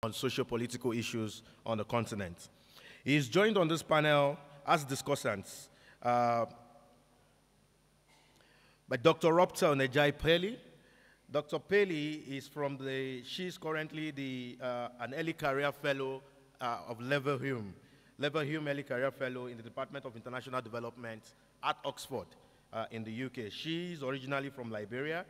on socio-political issues on the continent. He is joined on this panel as discussants by Dr. Robtel Nejai-Peli. Dr. Peli is she's currently an early career fellow of Leverhulme Early Career Fellow in the Department of International Development at Oxford in the UK. She's originally from Liberia,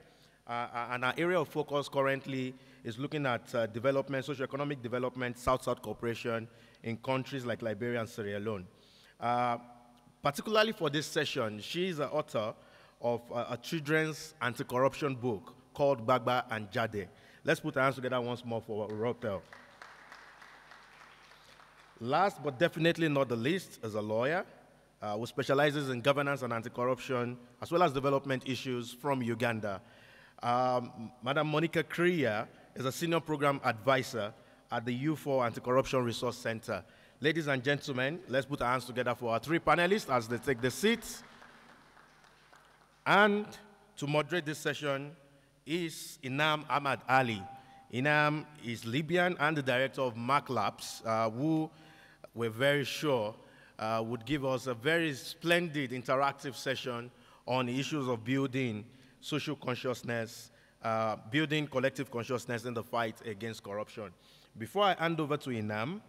and our area of focus currently is looking at development, socioeconomic development, South-South cooperation in countries like Liberia and Sierra Leone. Particularly for this session, she's the author of a children's anti-corruption book called Gbagba and Jade. Let's put our hands together once more for Robtel. Last but definitely not the least is a lawyer who specializes in governance and anti-corruption as well as development issues from Uganda. Madam Monica Kriya is a senior program advisor at the U4 Anti-Corruption Resource Center. Ladies and gentlemen, let's put our hands together for our three panelists as they take their seats. And to moderate this session is Inam Ahmad Ali. Inam is Libyan and the director of Mark Labs, who we're very sure would give us a very splendid interactive session on issues of building social consciousness, building collective consciousness in the fight against corruption. Before I hand over to Inam,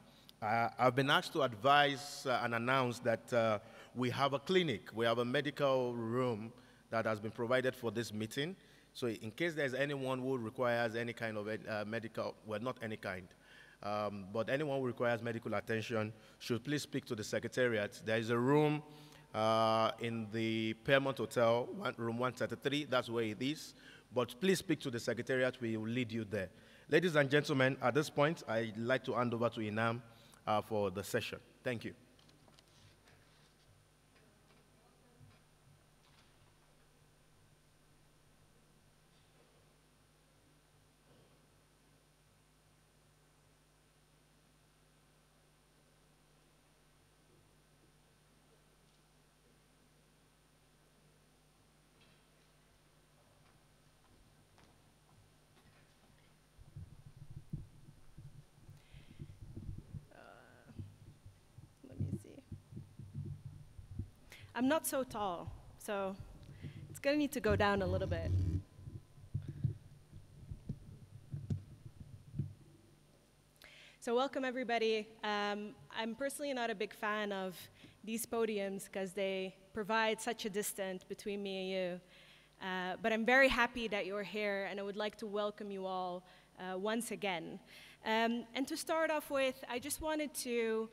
I've been asked to advise and announce that we have a clinic, we have a medical room that has been provided for this meeting. So in case there's anyone who requires any kind of medical, well, not any kind, but anyone who requires medical attention should please speak to the Secretariat. There is a room in the Paramount Hotel, room 133, that's where it is. But please speak to the Secretariat, we will lead you there. Ladies and gentlemen, at this point, I'd like to hand over to Inam for the session. Thank you. I'm not so tall, so it's going to need to go down a little bit. So welcome, everybody. I'm personally not a big fan of these podiums because they provide such a distance between me and you. But I'm very happy that you're here, and I would like to welcome you all once again. And to start off with, I just wanted to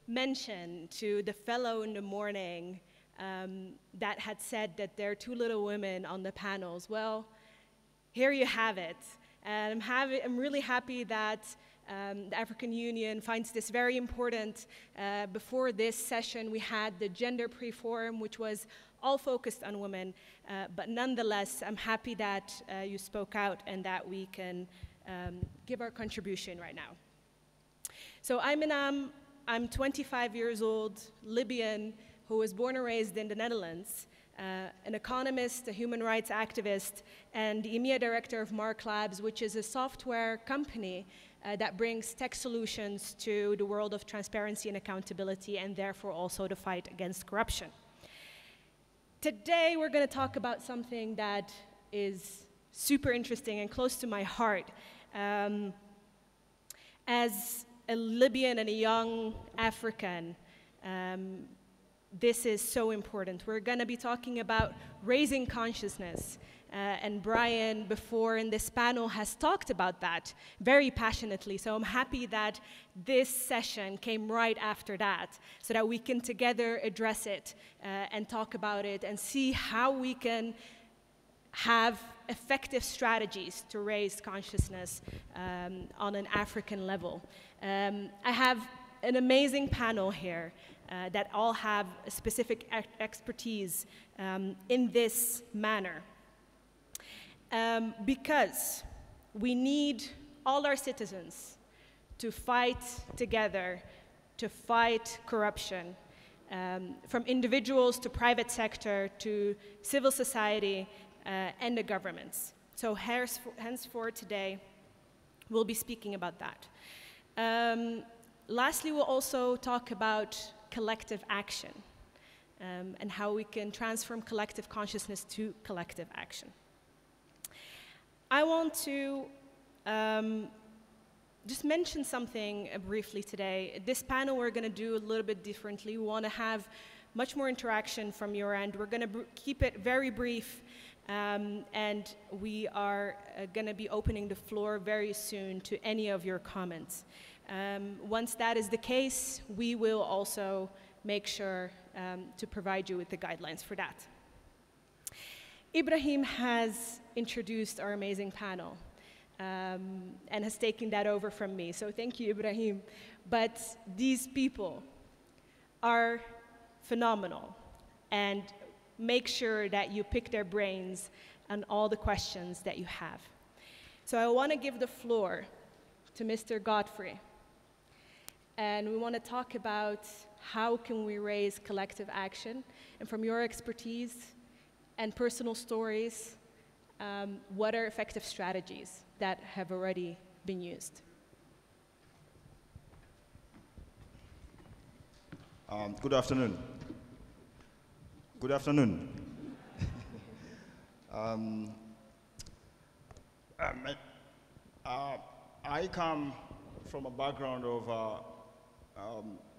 mention to the fellow in the morning that had said that there are two little women on the panels. Well, here you have it. And I'm really happy that the African Union finds this very important. Before this session, we had the Gender Pre-Forum, which was all focused on women. But nonetheless, I'm happy that you spoke out and that we can give our contribution right now. So I'm Inam. I'm 25 years old, Libyan, who was born and raised in the Netherlands, an economist, a human rights activist, and the EMEA director of Mark Labs, which is a software company that brings tech solutions to the world of transparency and accountability, and therefore also the fight against corruption. Today, we're going to talk about something that is super interesting and close to my heart. As a Libyan and a young African, this is so important. We're going to be talking about raising consciousness. And Brian, before in this panel, has talked about that very passionately. So I'm happy that this session came right after that, so that we can together address it and talk about it and see how we can have effective strategies to raise consciousness on an African level. I have an amazing panel here that all have a specific expertise in this manner. Because we need all our citizens to fight together to fight corruption, from individuals to private sector to civil society and the governments. So henceforth today, we'll be speaking about that. Lastly, we'll also talk about collective action and how we can transform collective consciousness to collective action. I want to just mention something briefly today. This panel we're going to do a little bit differently. We want to have much more interaction from your end. We're going to keep it very brief, and we are going to be opening the floor very soon to any of your comments. Once that is the case, we will also make sure to provide you with the guidelines for that. Ibrahim has introduced our amazing panel and has taken that over from me, so thank you, Ibrahim. But these people are phenomenal, and make sure that you pick their brains on all the questions that you have. So I want to give the floor to Mr. Godfrey, and we want to talk about how can we raise collective action, and from your expertise and personal stories, what are effective strategies that have already been used? Good afternoon. Good afternoon. I come from a background of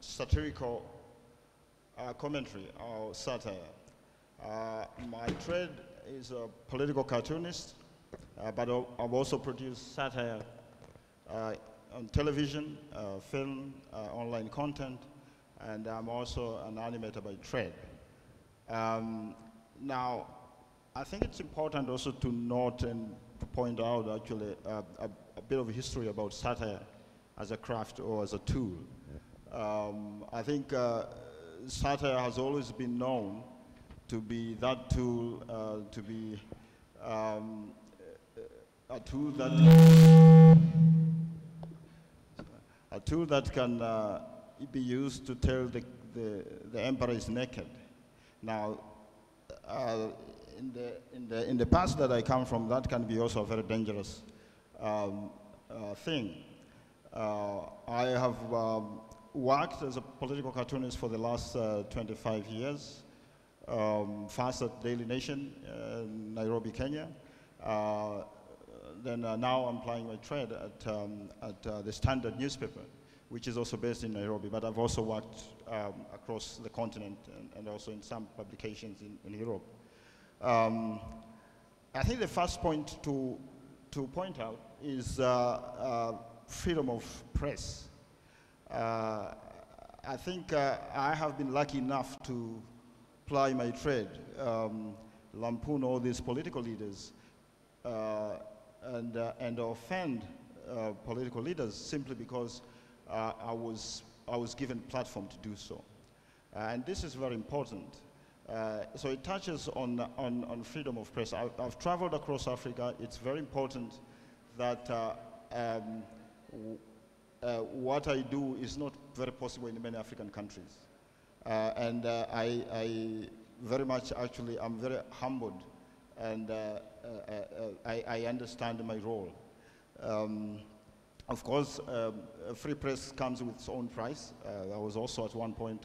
satirical commentary or satire. My trade is a political cartoonist, but I've also produced satire on television, film, online content, and I'm also an animator by trade. Now, I think it's important also to note and to point out actually a bit of history about satire as a craft or as a tool. I think satire has always been known to be that tool, to be a tool that can be used to tell the emperor is naked. Now, in the past that I come from, that can be also a very dangerous thing. I have worked as a political cartoonist for the last 25 years. First at Daily Nation, Nairobi, Kenya. Then now I'm plying my trade at the Standard newspaper, which is also based in Nairobi. But I've also worked across the continent and also in some publications in Europe. I think the first point to point out is freedom of press. I think I have been lucky enough to ply my trade, lampoon all these political leaders, and offend political leaders simply because I was given platform to do so. And this is very important. So it touches on freedom of press. I've traveled across Africa. It's very important that what I do is not very possible in many African countries. And I very much, actually, I'm very humbled, and I understand my role. Of course, free press comes with its own price. I was also at one point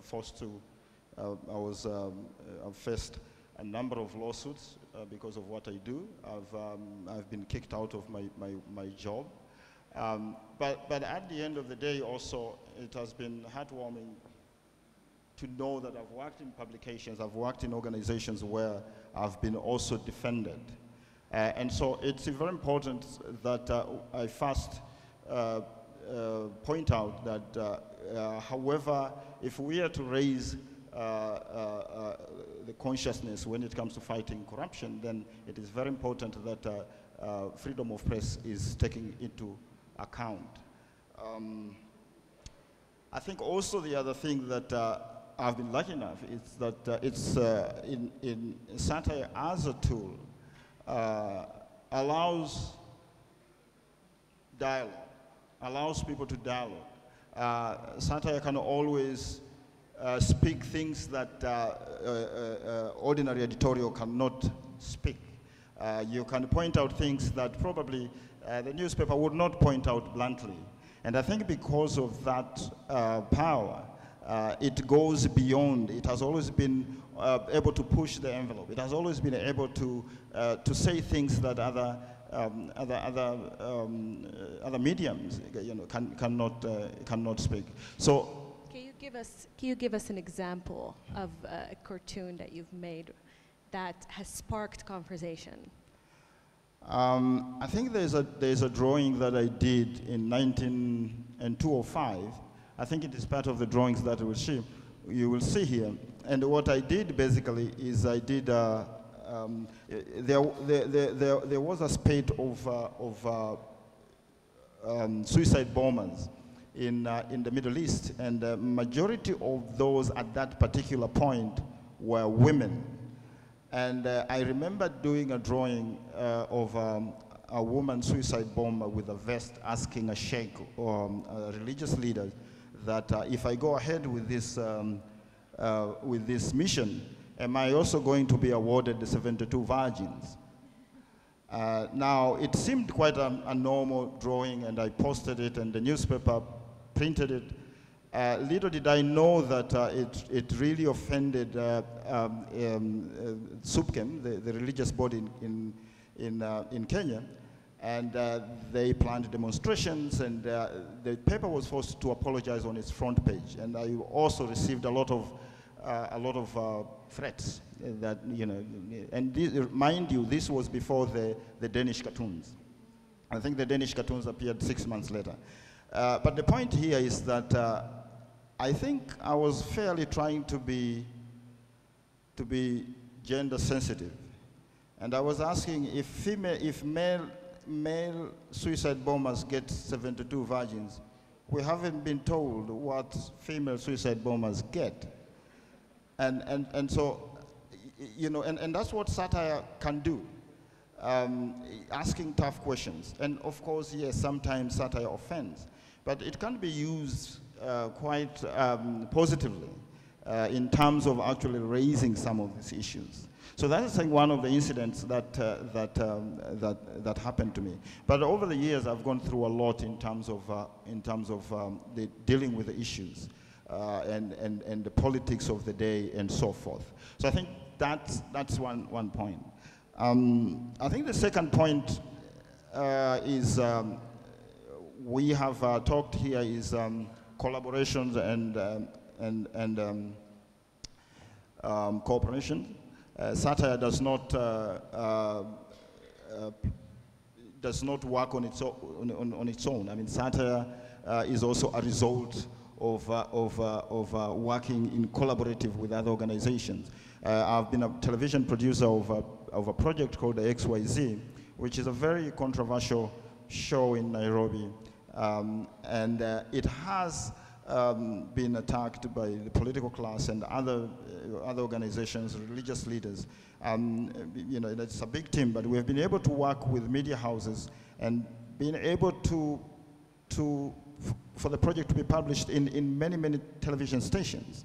forced to, I've faced a number of lawsuits because of what I do. I've been kicked out of my job. But at the end of the day also, it has been heartwarming to know that I've worked in publications, I've worked in organizations where I've been also defended. And so it's very important that I first point out that, however, if we are to raise the consciousness when it comes to fighting corruption, then it is very important that freedom of press is taken into account. I think also the other thing that I've been lucky enough is that it's in satire as a tool allows dialogue, allows people to dialogue. Satire can always speak things that ordinary editorial cannot speak. You can point out things that probably the newspaper would not point out bluntly. And I think because of that power, it goes beyond. It has always been able to push the envelope. It has always been able to say things that other mediums, cannot speak. So. Can you give us an example of a cartoon that you've made that has sparked conversation? I think there's a drawing that I did in 2005. I think it is part of the drawings that you will see here. And what I did basically is I did there was a spate of suicide bombers in the Middle East, and the majority of those at that particular point were women. And I remember doing a drawing of a woman suicide bomber with a vest asking a sheikh or a religious leader that if I go ahead with this mission, am I also going to be awarded the 72 virgins? Now, it seemed quite a normal drawing, and I posted it, and the newspaper printed it. Little did I know that it really offended SUPKEM, the religious body in Kenya, and they planned demonstrations, and the paper was forced to apologize on its front page. And I also received a lot of threats that, and this, mind you, this was before the Danish cartoons. I think the Danish cartoons appeared 6 months later. But the point here is that I think I was fairly trying to be gender sensitive, and I was asking if male suicide bombers get 72 virgins. We haven't been told what female suicide bombers get, and so and that's what satire can do. Asking tough questions, and of course, yes, sometimes satire offends, but it can be used quite positively in terms of actually raising some of these issues. So that is one of the incidents that happened to me. But over the years, I've gone through a lot in terms of dealing with the issues and the politics of the day and so forth. So I think that's one point. I think the second point is we have talked here is collaborations and cooperation. Satire does not work on its own. I mean, satire is also a result of working in collaborative with other organizations. I've been a television producer of a project called the XYZ, which is a very controversial show in Nairobi, and it has been attacked by the political class and other organizations, religious leaders. It's a big team, but we have been able to work with media houses and been able for the project to be published in many television stations.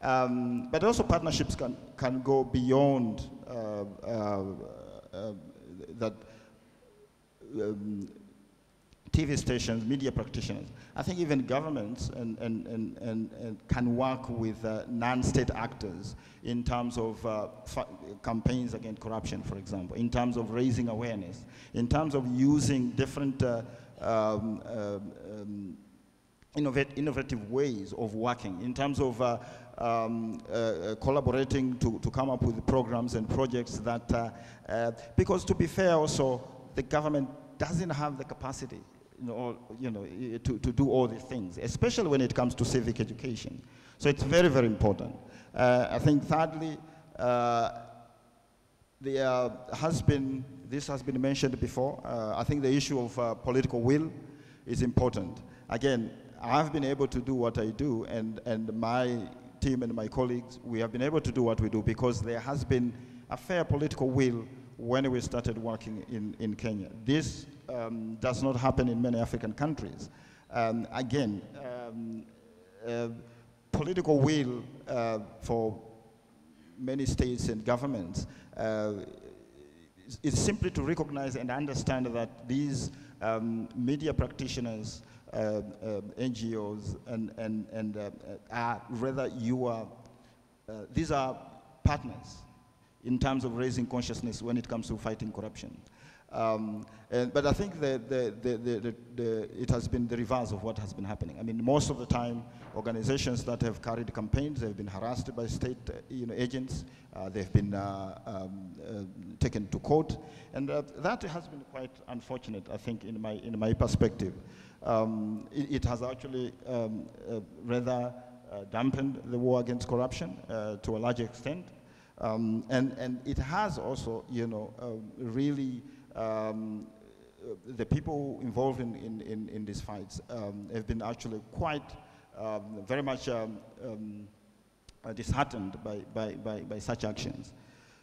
But also partnerships can go beyond that. TV stations, media practitioners. I think even governments and can work with non-state actors in terms of campaigns against corruption, for example, in terms of raising awareness, in terms of using different innovative ways of working, in terms of collaborating to come up with programs and projects that, because to be fair also, the government doesn't have the capacity to do all these things, especially when it comes to civic education. So it's very, very important. I think thirdly, this has been mentioned before, I think the issue of political will is important. Again, I've been able to do what I do, and my team and my colleagues, we have been able to do what we do because there has been a fair political will when we started working in Kenya. This does not happen in many African countries. Again, political will for many states and governments is simply to recognize and understand that these media practitioners NGOs, and rather you are, these are partners in terms of raising consciousness when it comes to fighting corruption. But I think it has been the reverse of what has been happening. I mean, most of the time, organizations that have carried campaigns have been harassed by state agents. They've been taken to court, and that has been quite unfortunate, I think, in my perspective. It has actually rather dampened the war against corruption to a large extent, and it has also, really. The people involved in these fights have been actually quite very much disheartened by such actions.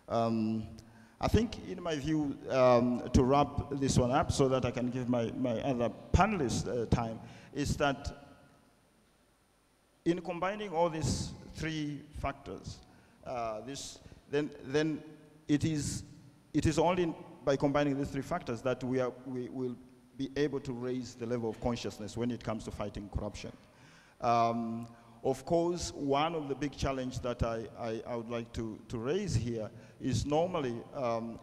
I think, in my view, to wrap this one up so that I can give my other panelists time, is that in combining all these three factors, then it is only by combining these three factors that we will be able to raise the level of consciousness when it comes to fighting corruption. Of course, one of the big challenges that I would like to raise here is normally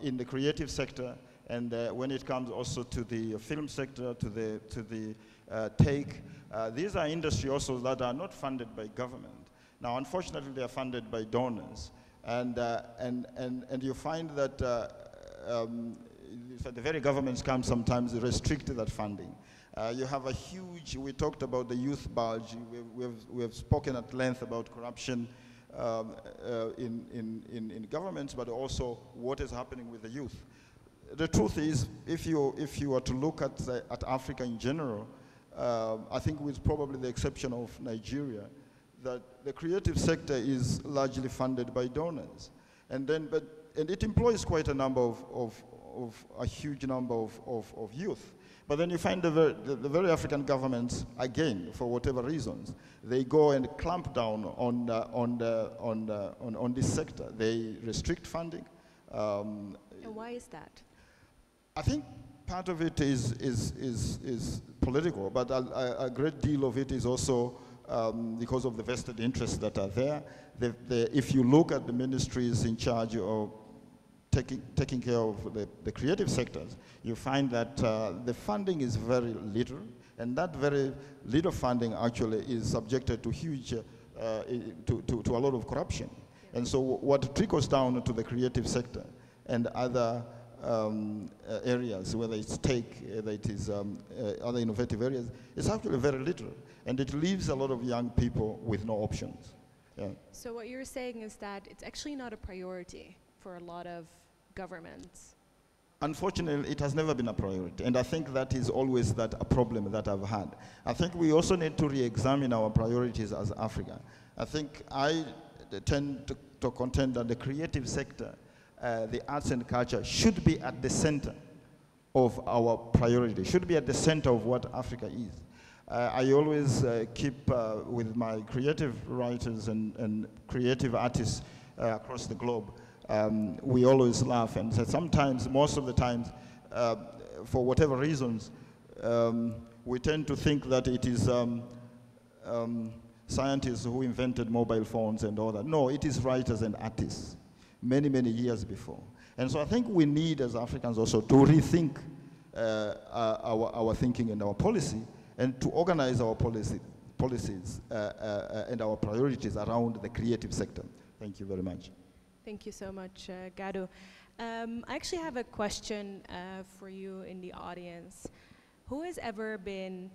in the creative sector, and when it comes also to the film sector, to the tech, these are industries also that are not funded by government. Now, unfortunately, they are funded by donors, and you find that the very governments can sometimes restrict that funding. You have a huge, we talked about the youth bulge, we have spoken at length about corruption in governments, but also what is happening with the youth. The truth is, if you were to look at Africa in general, I think with probably the exception of Nigeria, that the creative sector is largely funded by donors. And it employs quite a number of a huge number of youth. But then you find the very African governments, again, for whatever reasons, they go and clamp down on this sector. They restrict funding. And why is that? I think part of it is political, but a great deal of it is also because of the vested interests that are there. If you look at the ministries in charge of taking care of the creative sectors, you find that the funding is very little, and that very little funding actually is subjected to huge, to a lot of corruption. And so what trickles down to the creative sector and other areas, whether it's tech, whether it is other innovative areas, is actually very little, and it leaves a lot of young people with no options. Yeah. So what you're saying is that it's actually not a priority for a lot of governments. Unfortunately, it has never been a priority, and I think that is always a problem that I've had. I think we also need to re-examine our priorities as Africa. I think I tend to contend that the creative sector, the arts and culture, should be at the center of our priority, should be at the center of what Africa is. I always keep with my creative writers and creative artists across the globe. We always laugh and say sometimes, most of the times, for whatever reasons, we tend to think that it is scientists who invented mobile phones and all that. No, it is writers and artists, many, many years before. And so I think we need, as Africans, also to rethink our thinking and our policy, and to organize our policies and our priorities around the creative sector. Thank you very much. Thank you so much, Gadu. I actually have a question for you in the audience. Who has ever been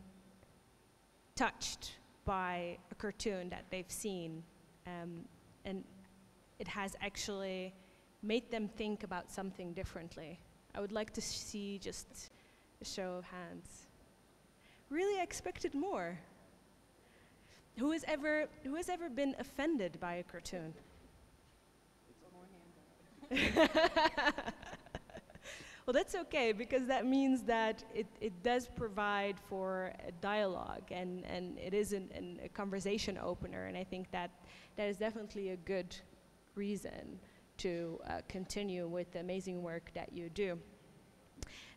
touched by a cartoon that they've seen and it has actually made them think about something differently? I would like to see just a show of hands. Really, I expected more. Who has ever been offended by a cartoon? Well, that's okay, because that means that it does provide for a dialogue, and it is a conversation opener, and I think that is definitely a good reason to continue with the amazing work that you do.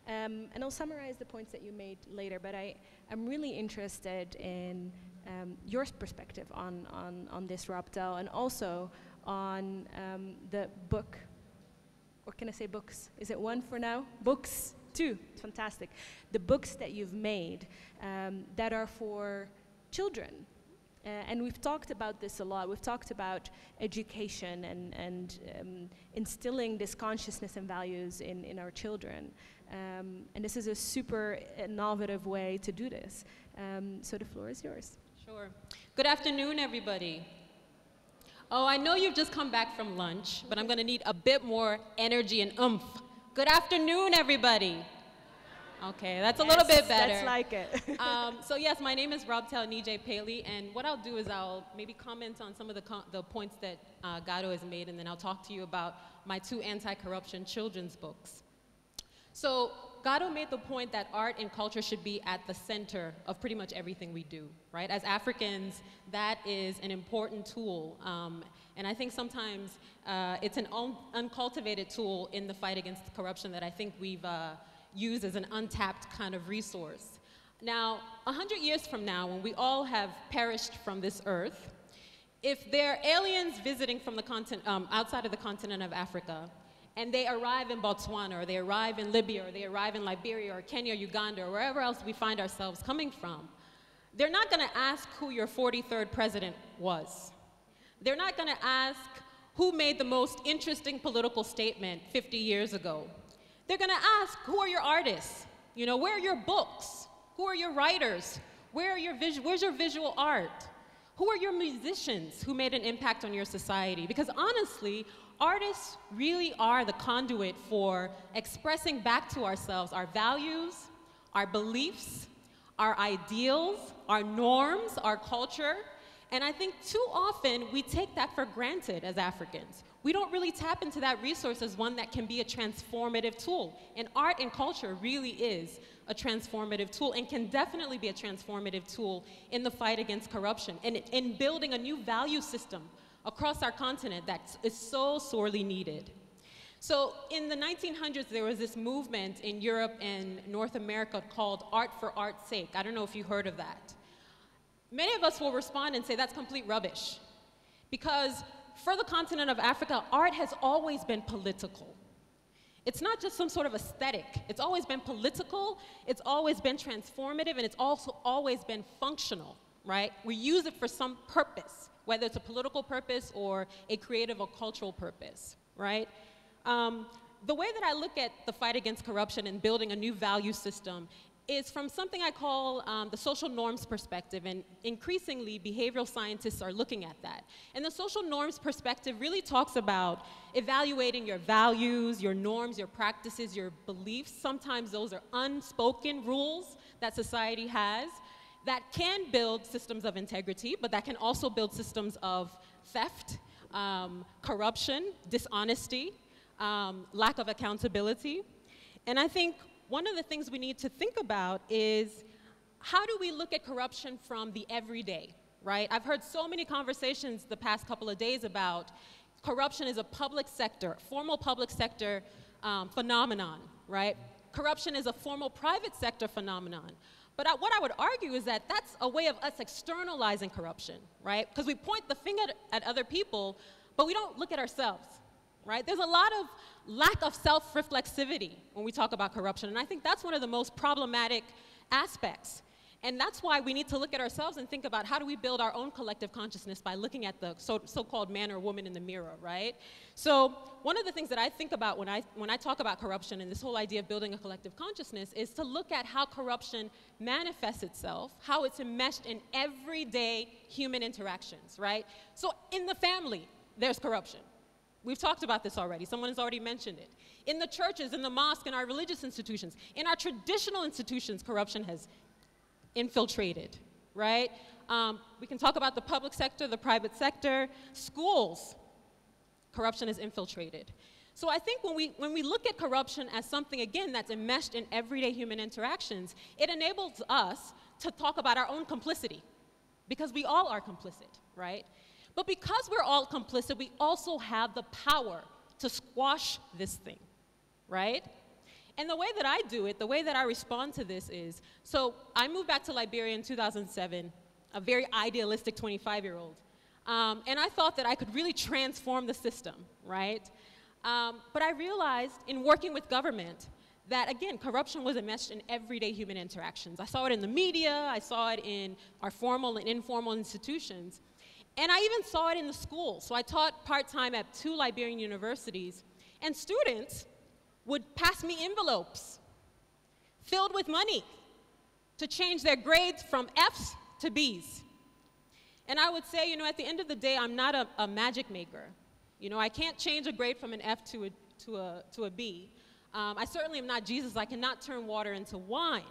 And I'll summarize the points that you made later, but I I'm really interested in your perspective on this, Robtel, and also on the book, or can I say books? Is it one for now? Books, two, it's fantastic. The books that you've made that are for children. And we've talked about this a lot. We've talked about education and instilling this consciousness and values in our children. And this is a super innovative way to do this. So the floor is yours. Sure. Good afternoon, everybody. Oh, I know you've just come back from lunch, but I'm going to need a bit more energy and oomph. Good afternoon, everybody. Okay, that's a little bit better. That's like it. So yes, my name is Robtel Nijay Paley, and what I'll do is I'll maybe comment on some of the points that Gado has made, and then I'll talk to you about my 2 anti-corruption children's books. So Gado made the point that art and culture should be at the center of pretty much everything we do, right? As Africans, that is an important tool, and I think sometimes it's an uncultivated tool in the fight against corruption that I think we've used as an untapped kind of resource. Now, 100 years from now, when we all have perished from this earth, if there are aliens visiting from the continent, outside of the continent of Africa, and they arrive in Botswana, or they arrive in Libya, or they arrive in Liberia, or Kenya, or Uganda, or wherever else we find ourselves coming from, they're not going to ask who your 43rd president was. They're not going to ask who made the most interesting political statement 50 years ago. They're going to ask, who are your artists? You know, where are your books? Who are your writers? Where's your visual art? Who are your musicians who made an impact on your society? Because honestly, artists really are the conduit for expressing back to ourselves our values, our beliefs, our ideals, our norms, our culture. And I think too often we take that for granted as Africans. We don't really tap into that resource as one that can be a transformative tool. And art and culture really is a transformative tool and can definitely be a transformative tool in the fight against corruption and in building a new value system across our continent that is so sorely needed. So in the 1900s, there was this movement in Europe and North America called Art for Art's Sake. I don't know if you heard of that. Many of us will respond and say that's complete rubbish, because for the continent of Africa, art has always been political. It's not just some sort of aesthetic. It's always been political, it's always been transformative, and it's also always been functional, right? We use it for some purpose, whether it's a political purpose or a creative or cultural purpose, right? The way that I look at the fight against corruption and building a new value system is from something I call the social norms perspective, and increasingly behavioral scientists are looking at that. And the social norms perspective really talks about evaluating your values, your norms, your practices, your beliefs. Sometimes those are unspoken rules that society has that can build systems of integrity, but that can also build systems of theft, corruption, dishonesty, lack of accountability. And I think one of the things we need to think about is, how do we look at corruption from the everyday, right? I've heard so many conversations the past couple of days about corruption is a public sector, formal public sector phenomenon, right? Corruption is a formal private sector phenomenon. But what I would argue is that that's a way of us externalizing corruption, right? Because we point the finger at other people, but we don't look at ourselves. Right? There's a lot of lack of self-reflexivity when we talk about corruption, and I think that's one of the most problematic aspects. And that's why we need to look at ourselves and think about, how do we build our own collective consciousness by looking at the so-called man or woman in the mirror, right? So one of the things that I think about when I talk about corruption and this whole idea of building a collective consciousness is to look at how corruption manifests itself, how it's enmeshed in everyday human interactions, right? So in the family, there's corruption. We've talked about this already. Someone has already mentioned it. In the churches, in the mosque, in our religious institutions, in our traditional institutions, corruption has infiltrated, right? We can talk about the public sector, the private sector, schools. Corruption is infiltrated. So I think when we look at corruption as something, again, that's enmeshed in everyday human interactions, it enables us to talk about our own complicity, because we all are complicit, right? But because we're all complicit, we also have the power to squash this thing, right? And the way that I do it, the way that I respond to this is, so I moved back to Liberia in 2007, a very idealistic 25-year-old. And I thought that I could really transform the system, right? But I realized in working with government that, again, corruption was enmeshed in everyday human interactions. I saw it in the media, I saw it in our formal and informal institutions, and I even saw it in the schools. So I taught part-time at 2 Liberian universities, and students would pass me envelopes filled with money to change their grades from F's to B's. And I would say, at the end of the day, I'm not a magic maker. I can't change a grade from an F to a B. I certainly am not Jesus. I cannot turn water into wine.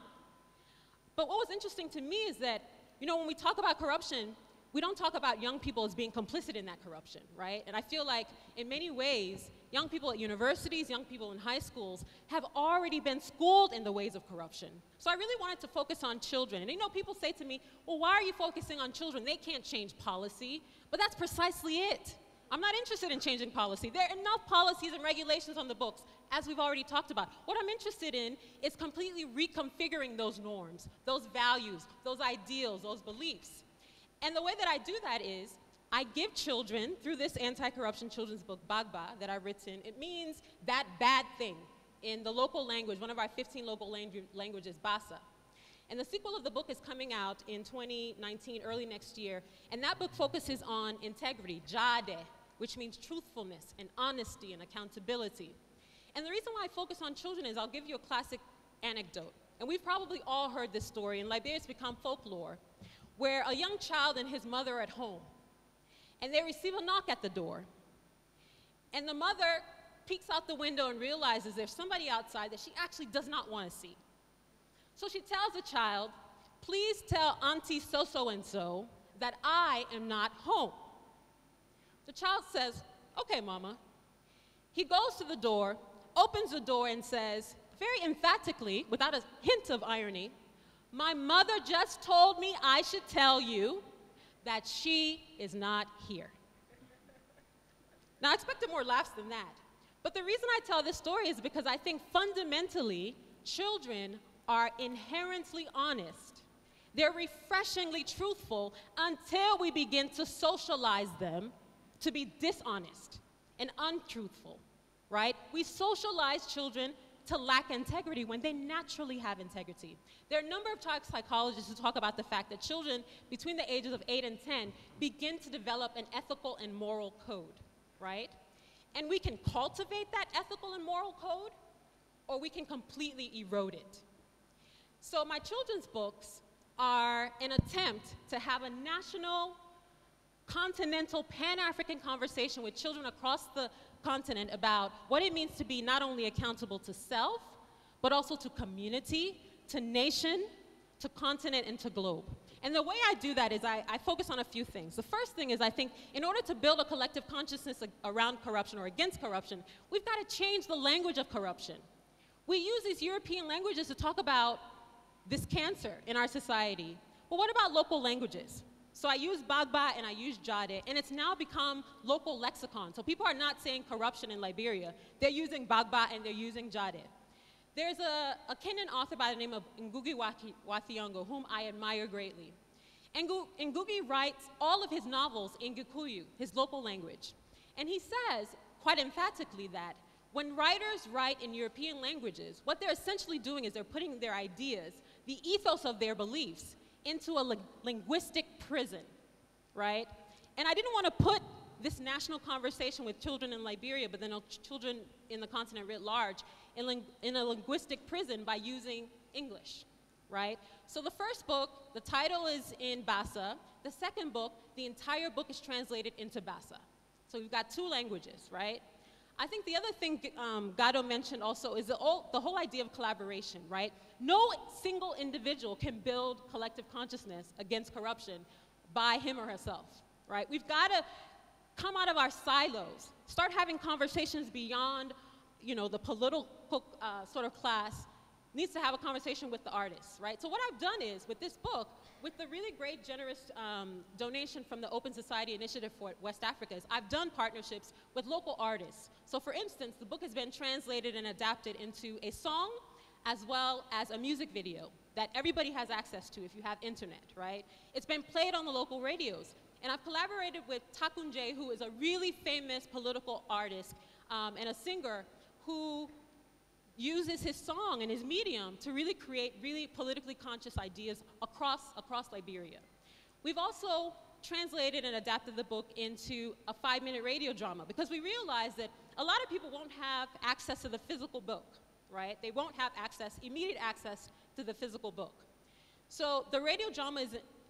But what was interesting to me is that, when we talk about corruption, we don't talk about young people as being complicit in that corruption, right? And I feel like, in many ways, young people at universities, young people in high schools have already been schooled in the ways of corruption. So I really wanted to focus on children. And people say to me, well, why are you focusing on children? They can't change policy. But that's precisely it. I'm not interested in changing policy. There are enough policies and regulations on the books, as we've already talked about. What I'm interested in is completely reconfiguring those norms, those values, those ideals, those beliefs. And the way that I do that is I give children, through this anti-corruption children's book, Bagba, that I've written, it means that bad thing in the local language, one of our 15 local languages, Bassa. And the sequel of the book is coming out in 2019, early next year, and that book focuses on integrity, jade, which means truthfulness and honesty and accountability. And the reason why I focus on children is I'll give you a classic anecdote. And we've probably all heard this story, and Liberia has become folklore, where a young child and his mother are at home, and they receive a knock at the door. And the mother peeks out the window and realizes there's somebody outside that she actually does not want to see. So she tells the child, please tell Auntie so-so-and-so that I am not home. The child says, okay, Mama. He goes to the door, opens the door, and says, very emphatically, without a hint of irony, my mother just told me I should tell you that she is not here. Now, I expected more laughs than that. But the reason I tell this story is because I think fundamentally, children are inherently honest. They're refreshingly truthful until we begin to socialize them to be dishonest and untruthful, right? We socialize children to lack integrity when they naturally have integrity. There are a number of psychologists who talk about the fact that children between the ages of 8 and 10 begin to develop an ethical and moral code, right? And we can cultivate that ethical and moral code, or we can completely erode it. So my children's books are an attempt to have a national, continental, Pan-African conversation with children across the continent about what it means to be not only accountable to self, but also to community, to nation, to continent, and to globe. And the way I do that is I focus on a few things. The first thing is I think in order to build a collective consciousness around corruption or against corruption, we've got to change the language of corruption. We use these European languages to talk about this cancer in our society. But what about local languages? So I use Bagba and I use Jade, and it's now become local lexicon. So people are not saying corruption in Liberia. They're using Bagba and they're using Jade. There's a Kenyan author by the name of Ngugi wa Thiong'o, whom I admire greatly. Ngugi writes all of his novels in Gikuyu, his local language. And he says, quite emphatically, that when writers write in European languages, what they're essentially doing is they're putting their ideas, the ethos of their beliefs, into a linguistic prison, right? And I didn't want to put this national conversation with children in Liberia, but then children in the continent writ large, in a linguistic prison by using English, right? So the first book, the title is in Bassa. The second book, the entire book is translated into Bassa. So we've got 2 languages, right? I think the other thing Gado mentioned also is the whole idea of collaboration, right? No single individual can build collective consciousness against corruption by him or herself, right? We've got to come out of our silos, start having conversations beyond, the political sort of class, needs to have a conversation with the artists, right? So what I've done is, with this book, with the really great, generous donation from the Open Society Initiative for West Africa, I've done partnerships with local artists. So for instance, the book has been translated and adapted into a song as well as a music video that everybody has access to if you have internet, right? It's been played on the local radios. And I've collaborated with Takunje, who is a really famous political artist and a singer who uses his song and his medium to really create really politically conscious ideas across Liberia. We've also translated and adapted the book into a 5-minute radio drama because we realized that a lot of people won't have access to the physical book, right? They won't have immediate access to the physical book. So the radio drama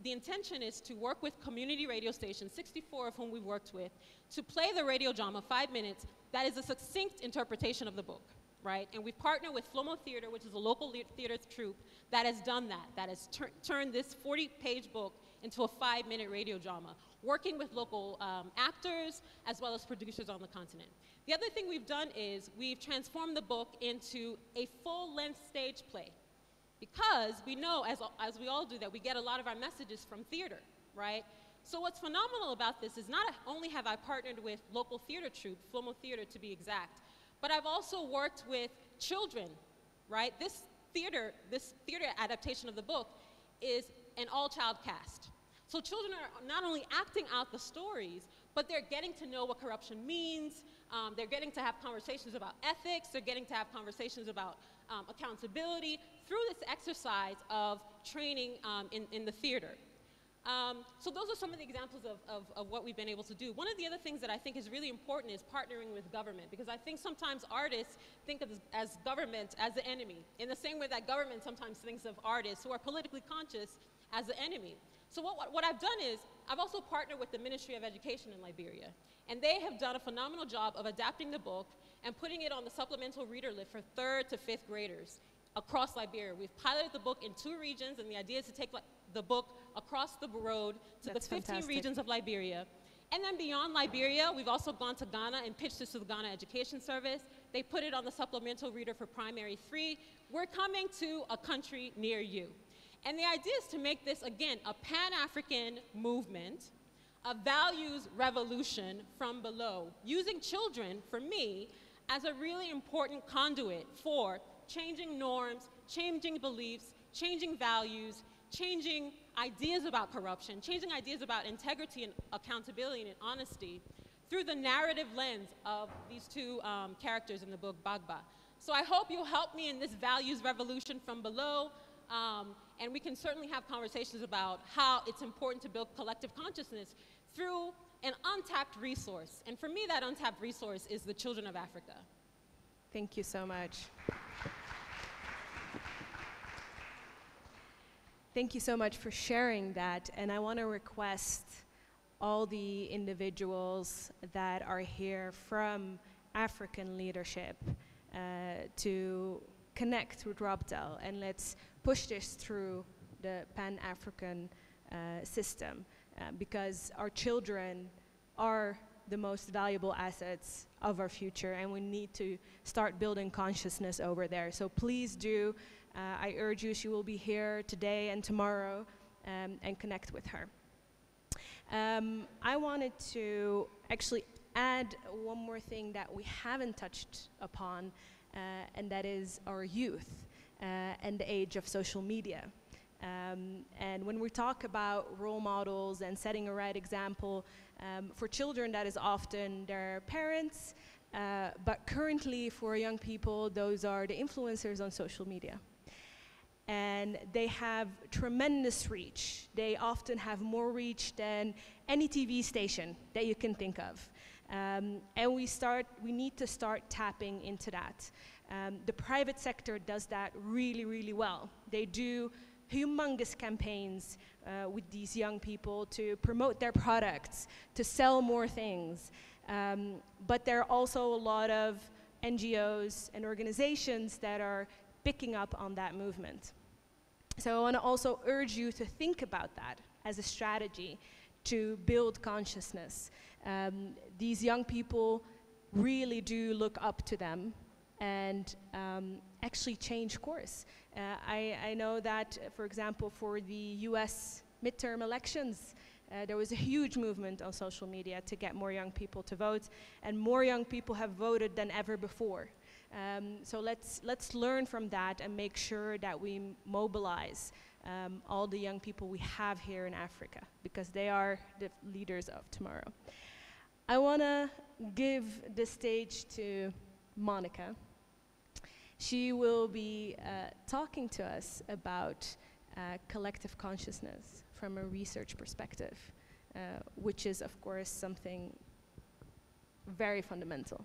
the intention is to work with community radio stations, 64 of whom we've worked with, to play the radio drama, 5 minutes, that is a succinct interpretation of the book, right? And we've partnered with Flomo Theater, which is a local theater troupe that has done that has turned this 40-page book into a 5-minute radio drama, working with local actors as well as producers on the continent. The other thing we've done is we've transformed the book into a full-length stage play, because we know, as we all do, that we get a lot of our messages from theater, right? So what's phenomenal about this is not only have I partnered with local theater troupe, Flomo Theater to be exact, but I've also worked with children, right? This theater adaptation of the book is an all-child cast. So children are not only acting out the stories, but they're getting to know what corruption means, they're getting to have conversations about ethics, they're getting to have conversations about accountability through this exercise of training in the theater. So those are some of the examples of what we've been able to do. One of the other things that I think is really important is partnering with government, because I think sometimes artists think of as government as the enemy, in the same way that government sometimes thinks of artists who are politically conscious as the enemy. So what I've done is, I've also partnered with the Ministry of Education in Liberia, and they have done a phenomenal job of adapting the book and putting it on the supplemental reader list for 3rd to 5th graders across Liberia. We've piloted the book in 2 regions, and the idea is to take the book across the road to the 15 regions of Liberia. And then beyond Liberia, we've also gone to Ghana and pitched this to the Ghana Education Service. They put it on the supplemental reader for primary 3. We're coming to a country near you. And the idea is to make this, again, a Pan-African movement, a values revolution from below, using children, for me, as a really important conduit for changing norms, changing beliefs, changing values, changing ideas about corruption, changing ideas about integrity and accountability and honesty through the narrative lens of these 2 characters in the book, Bagba. So I hope you'll help me in this values revolution from below, and we can certainly have conversations about how it's important to build collective consciousness through an untapped resource. And for me, that untapped resource is the children of Africa. Thank you so much. Thank you so much for sharing that. And I want to request all the individuals that are here from African leadership to connect with Robtel, and let's push this through the Pan-African system, because our children are the most valuable assets of our future, and we need to start building consciousness over there. So please do. I urge you, she will be here today and tomorrow, and connect with her. I wanted to actually add one more thing that we haven't touched upon, and that is our youth and the age of social media. And when we talk about role models and setting a right example, for children that is often their parents, but currently for young people, those are the influencers on social media. And they have tremendous reach. They often have more reach than any TV station that you can think of. And we need to start tapping into that. The private sector does that really, really well. They do humongous campaigns with these young people to promote their products, to sell more things. But there are also a lot of NGOs and organizations that are picking up on that movement. So I want to also urge you to think about that as a strategy to build consciousness. These young people really do look up to them, and actually change course. I know that, for example, for the US midterm elections, there was a huge movement on social media to get more young people to vote, and more young people have voted than ever before. So let's learn from that and make sure that we mobilize all the young people we have here in Africa, because they are the leaders of tomorrow. I want to give the stage to Monica. She will be talking to us about collective consciousness from a research perspective, which is, of course, something very fundamental.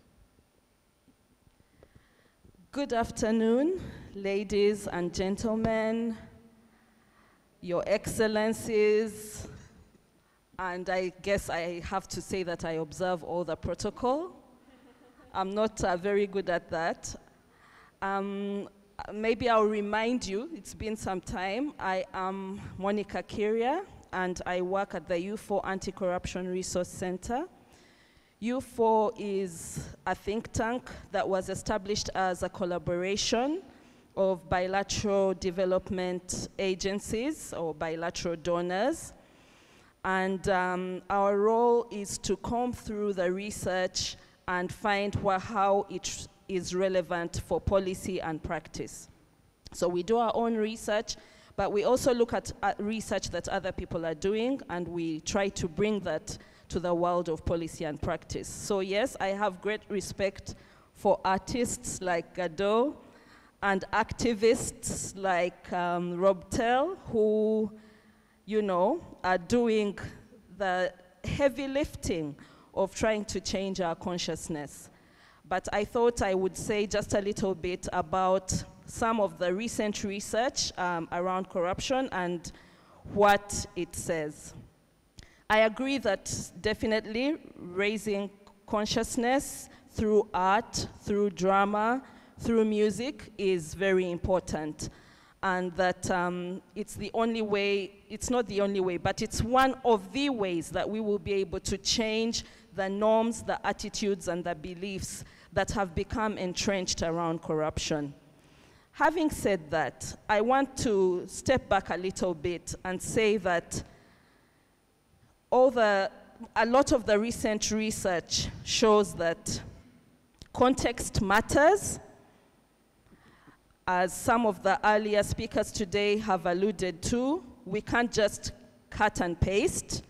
Good afternoon, ladies and gentlemen, Your Excellencies, and I guess I have to say that I observe all the protocol. I'm not very good at that. Maybe I'll remind you, it's been some time. I am Monica Kiria, and I work at the U4 Anti-Corruption Resource Center. U4 is a think tank that was established as a collaboration of bilateral development agencies or bilateral donors. And our role is to comb through the research and find how it is relevant for policy and practice. So we do our own research, but we also look at research that other people are doing, and we try to bring that to the world of policy and practice. So yes, I have great respect for artists like Gado and activists like Rob Tell, who, you know, are doing the heavy lifting of trying to change our consciousness. But I thought I would say just a little bit about some of the recent research around corruption and what it says. I agree that definitely raising consciousness through art, through drama, through music is very important. And that it's the only way, it's not the only way, but it's one of the ways that we will be able to change the norms, the attitudes, and the beliefs that have become entrenched around corruption. Having said that, I want to step back a little bit and say that a lot of the recent research shows that context matters. As some of the earlier speakers today have alluded to, we can't just cut and paste,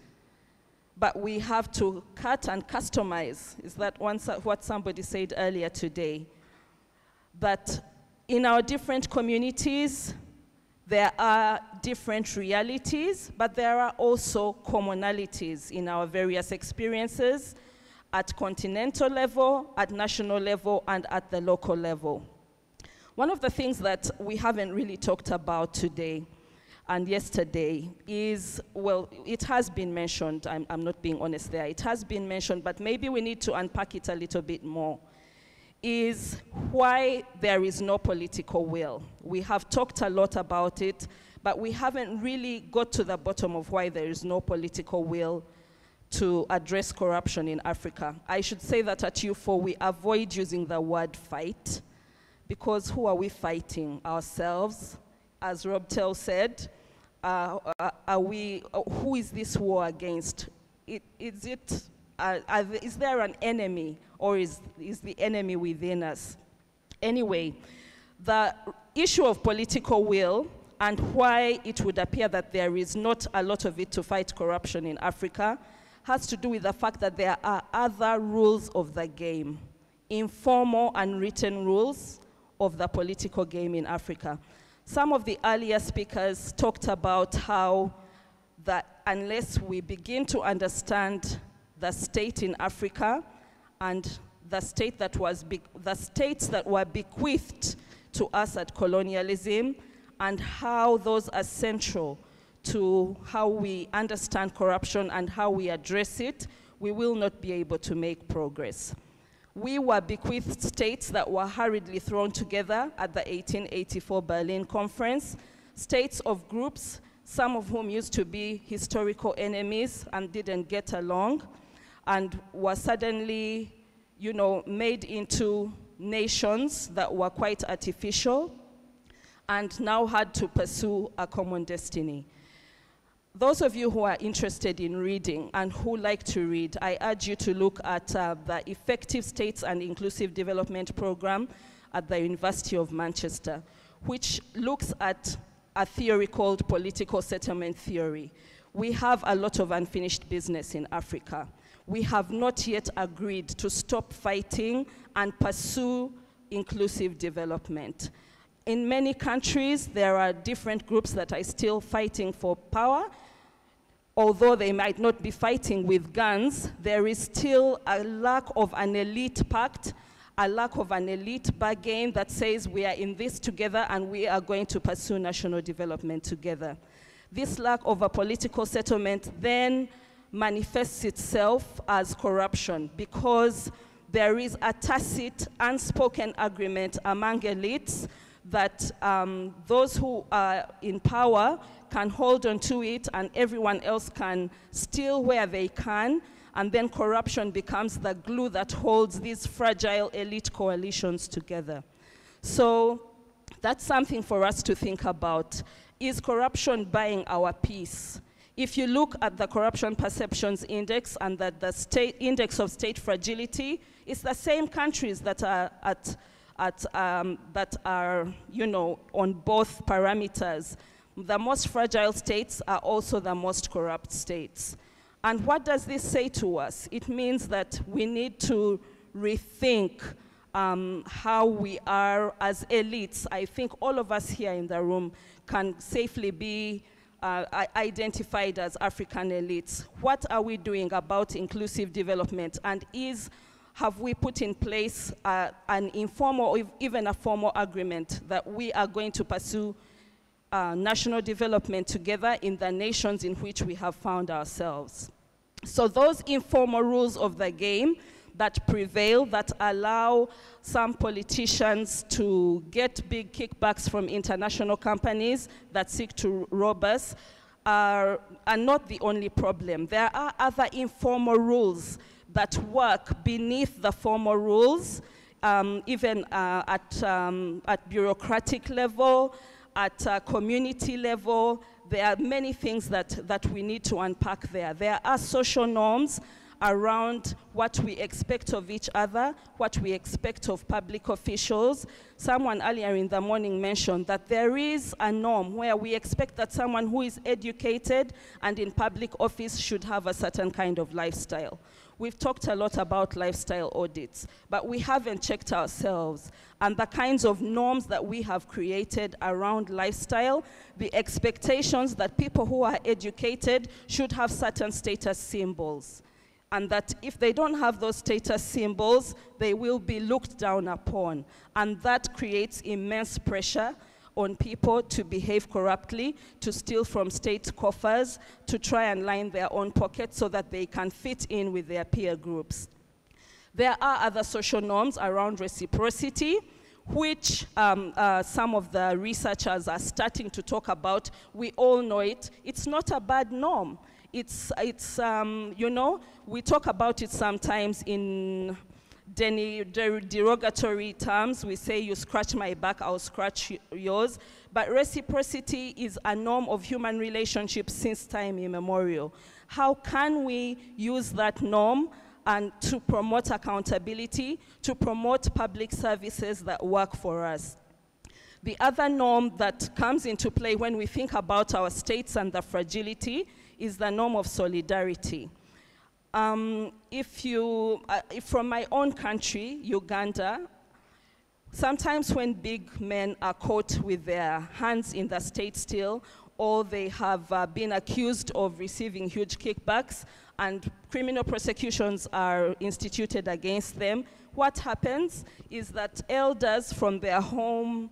but we have to cut and customize. Is that what somebody said earlier today? That in our different communities, there are different realities, but there are also commonalities in our various experiences at continental level, at national level, and at the local level. One of the things that we haven't really talked about today and yesterday is, well, it has been mentioned, I'm not being honest there, it has been mentioned, but maybe we need to unpack it a little bit more, is why there is no political will. We have talked a lot about it, but we haven't really got to the bottom of why there is no political will to address corruption in Africa. I should say that at U4 we avoid using the word fight, because who are we fighting? Ourselves? As Rob Tell said, who is this war against? Is there an enemy, or is the enemy within us? Anyway, the issue of political will and why it would appear that there is not a lot of it to fight corruption in Africa has to do with the fact that there are other rules of the game, informal and written rules of the political game in Africa. Some of the earlier speakers talked about how that unless we begin to understand the state in Africa and the states that were bequeathed to us at colonialism, and how those are central to how we understand corruption and how we address it, we will not be able to make progress. We were bequeathed states that were hurriedly thrown together at the 1884 Berlin Conference, states of groups, some of whom used to be historical enemies and didn't get along, and were suddenly, you know, made into nations that were quite artificial and now had to pursue a common destiny. Those of you who are interested in reading and who like to read, I urge you to look at the Effective States and Inclusive Development Program at the University of Manchester, which looks at a theory called political settlement theory. We have a lot of unfinished business in Africa. We have not yet agreed to stop fighting and pursue inclusive development. In many countries, there are different groups that are still fighting for power. Although they might not be fighting with guns, there is still a lack of an elite pact, a lack of an elite bargain that says we are in this together and we are going to pursue national development together. This lack of a political settlement then manifests itself as corruption because there is a tacit, unspoken agreement among elites that those who are in power can hold on to it and everyone else can steal where they can, and then corruption becomes the glue that holds these fragile elite coalitions together. So that's something for us to think about. Is corruption buying our peace? If you look at the Corruption Perceptions Index and the state index of state fragility, it's the same countries that are on both parameters. The most fragile states are also the most corrupt states. And what does this say to us? It means that we need to rethink how we are as elites. I think all of us here in the room can safely be identified as African elites. What are we doing about inclusive development? And have we put in place an informal or even a formal agreement that we are going to pursue national development together in the nations in which we have found ourselves? So those informal rules of the game that prevail, that allow some politicians to get big kickbacks from international companies that seek to rob us, are not the only problem. There are other informal rules that work beneath the formal rules, even at bureaucratic level, at community level. There are many things that we need to unpack there. There are social norms around what we expect of each other, what we expect of public officials. Someone earlier in the morning mentioned that there is a norm where we expect that someone who is educated and in public office should have a certain kind of lifestyle. We've talked a lot about lifestyle audits, but we haven't checked ourselves and the kinds of norms that we have created around lifestyle, the expectations that people who are educated should have certain status symbols, and that if they don't have those status symbols, they will be looked down upon. And that creates immense pressure on people to behave corruptly, to steal from state coffers, to try and line their own pockets so that they can fit in with their peer groups. There are other social norms around reciprocity, which some of the researchers are starting to talk about. We all know it. It's not a bad norm. It's we talk about it sometimes in derogatory terms. We say, you scratch my back, I'll scratch yours. But reciprocity is a norm of human relationships since time immemorial. How can we use that norm and to promote accountability, to promote public services that work for us? The other norm that comes into play when we think about our states and the fragility is the norm of solidarity. From my own country, Uganda, sometimes when big men are caught with their hands in the state still, or they have been accused of receiving huge kickbacks and criminal prosecutions are instituted against them, what happens is that elders from their home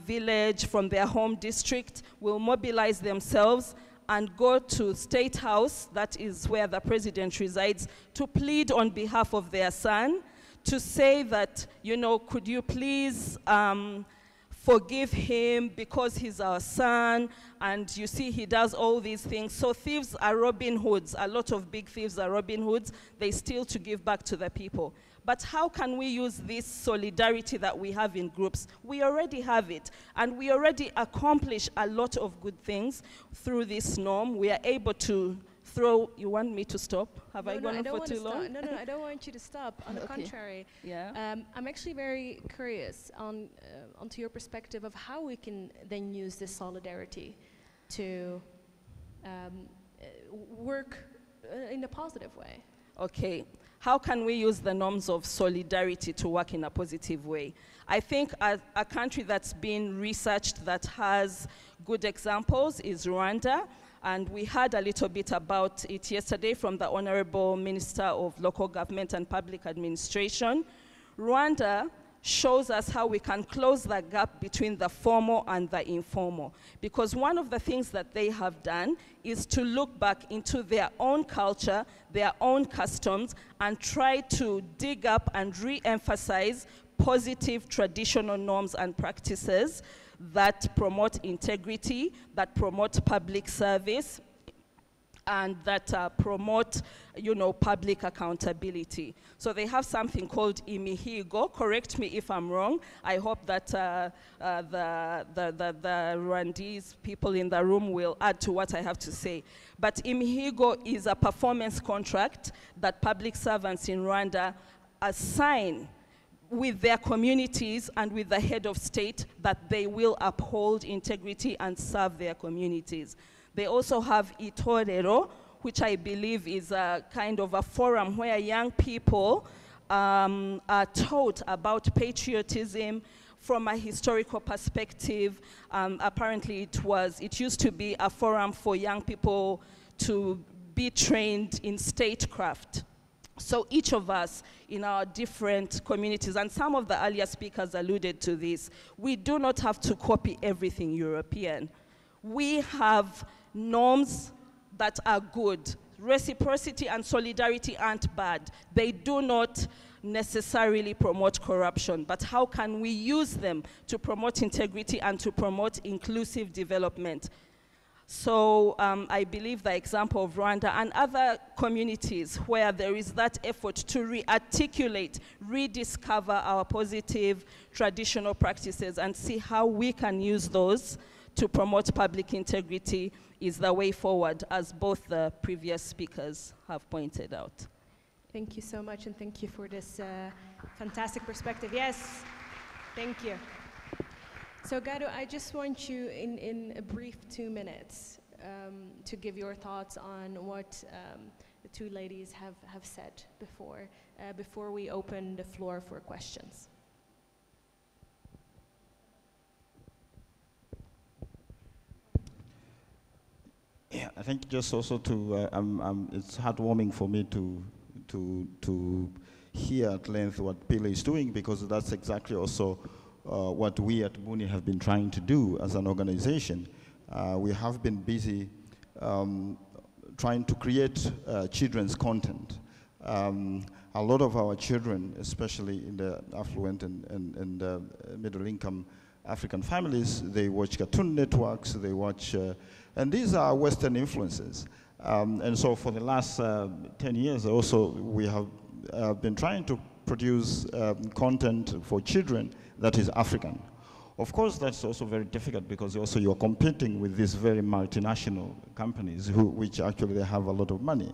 village, from their home district, will mobilize themselves and go to State House, that is where the president resides, to plead on behalf of their son, to say that, could you please forgive him because he's our son, and you see he does all these things. So thieves are Robin Hoods. A lot of big thieves are Robin Hoods. They steal to give back to the people. But how can we use this solidarity that we have in groups? We already have it, and we already accomplish a lot of good things through this norm. We are able to throw, you want me to stop? Have I gone on for too long? No, I don't want you to stop. On the contrary. Yeah. I'm actually very curious onto your perspective of how we can then use this solidarity to work in a positive way. Okay. How can we use the norms of solidarity to work in a positive way? I think a country that's been researched that has good examples is Rwanda. And we heard a little bit about it yesterday from the Honorable Minister of Local Government and Public Administration. Rwanda shows us how we can close the gap between the formal and the informal. Because one of the things that they have done is to look back into their own culture, their own customs, and try to dig up and re-emphasize positive traditional norms and practices that promote integrity, that promote public service, and that promote, public accountability. So they have something called imihigo. Correct me if I'm wrong. I hope that the Rwandese people in the room will add to what I have to say. But imihigo is a performance contract that public servants in Rwanda assign with their communities and with the head of state that they will uphold integrity and serve their communities. They also have Itorero, which I believe is a kind of a forum where young people are taught about patriotism from a historical perspective. Apparently it used to be a forum for young people to be trained in statecraft. So each of us in our different communities, and some of the earlier speakers alluded to this, we do not have to copy everything European. We have norms that are good. Reciprocity and solidarity aren't bad. They do not necessarily promote corruption, but how can we use them to promote integrity and to promote inclusive development? So I believe the example of Rwanda and other communities where there is that effort to re-articulate, rediscover our positive traditional practices and see how we can use those to promote public integrity is the way forward, as both the previous speakers have pointed out. Thank you so much, and thank you for this fantastic perspective. Yes, thank you. So Gado, I just want you in a brief 2 minutes to give your thoughts on what the two ladies have said before we open the floor for questions. Yeah, I think just also to, it's heartwarming for me to hear at length what Pili is doing, because that's exactly also what we at Mbuni have been trying to do as an organization. We have been busy trying to create children's content. A lot of our children, especially in the affluent and middle income African families, they watch Cartoon Networks, they watch, and these are Western influences. And so for the last 10 years also, we have been trying to produce content for children that is African. Of course, that's also very difficult because also you're competing with these very multinational companies which actually they have a lot of money.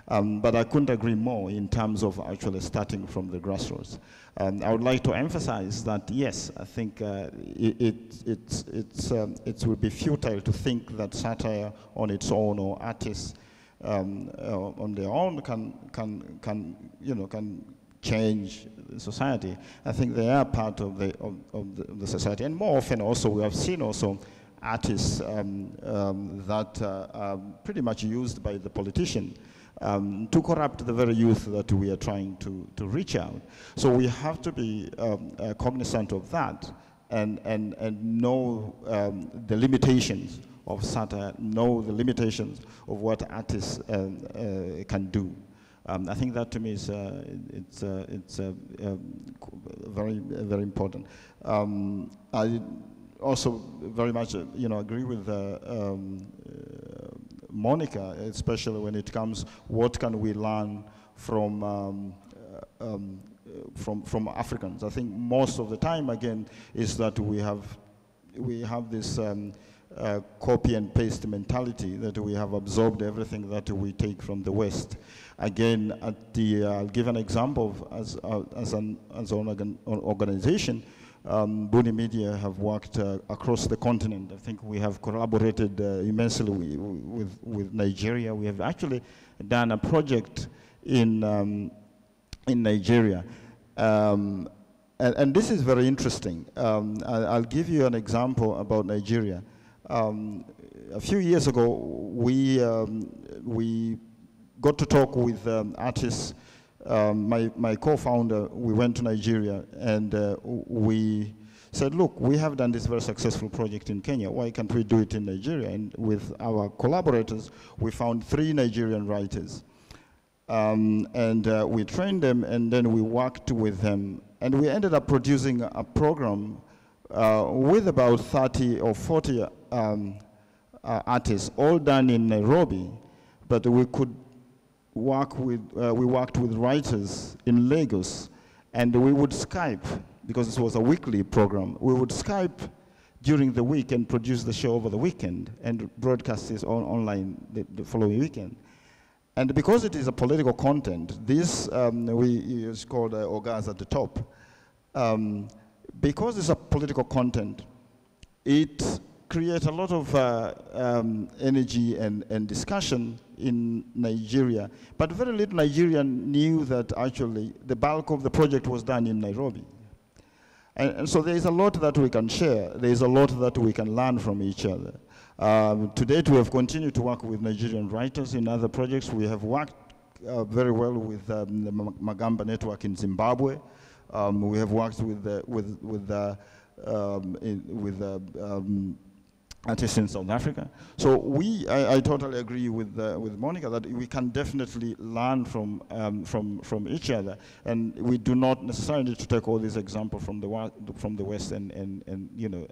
But I couldn't agree more in terms of actually starting from the grassroots. I would like to emphasize that, yes, I think it would be futile to think that satire on its own or artists on their own can change society. I think they are part of the society, and more often also we have seen also artists that are pretty much used by the politician to corrupt the very youth that we are trying to reach out. So we have to be cognizant of that and know the limitations of satire, know the limitations of what artists can do. I think that to me is it's very very important. I also very much agree with Monica, especially when it comes what can we learn from from Africans. I think most of the time, again, is that we have this copy and paste mentality, that we have absorbed everything that we take from the West. Again, I'll give an example of, as an organization, Buni Media have worked across the continent. I think we have collaborated immensely with Nigeria. We have actually done a project in Nigeria. And this is very interesting. I'll give you an example about Nigeria. A few years ago, we got to talk with artists. My co-founder, we went to Nigeria, and we said, look, we have done this very successful project in Kenya. Why can't we do it in Nigeria? And with our collaborators, we found 3 Nigerian writers. We trained them, and then we worked with them. And we ended up producing a program with about 30 or 40 artists, all done in Nairobi. But we could work with, we worked with writers in Lagos, and we would Skype, because this was a weekly program. We would Skype during the week and produce the show over the weekend and broadcast it online the following weekend. And because it is a political content, this it's called Ogas at the Top. Because it's a political content, it creates a lot of energy and discussion in Nigeria. But very little Nigerian knew that actually the bulk of the project was done in Nairobi. And so there is a lot that we can share. There is a lot that we can learn from each other. To date, we have continued to work with Nigerian writers in other projects. We have worked very well with the Magamba Network in Zimbabwe. We have worked with artists in South Africa. So I totally agree with Monica that we can definitely learn from each other, and we do not necessarily need to take all these examples from the West and you know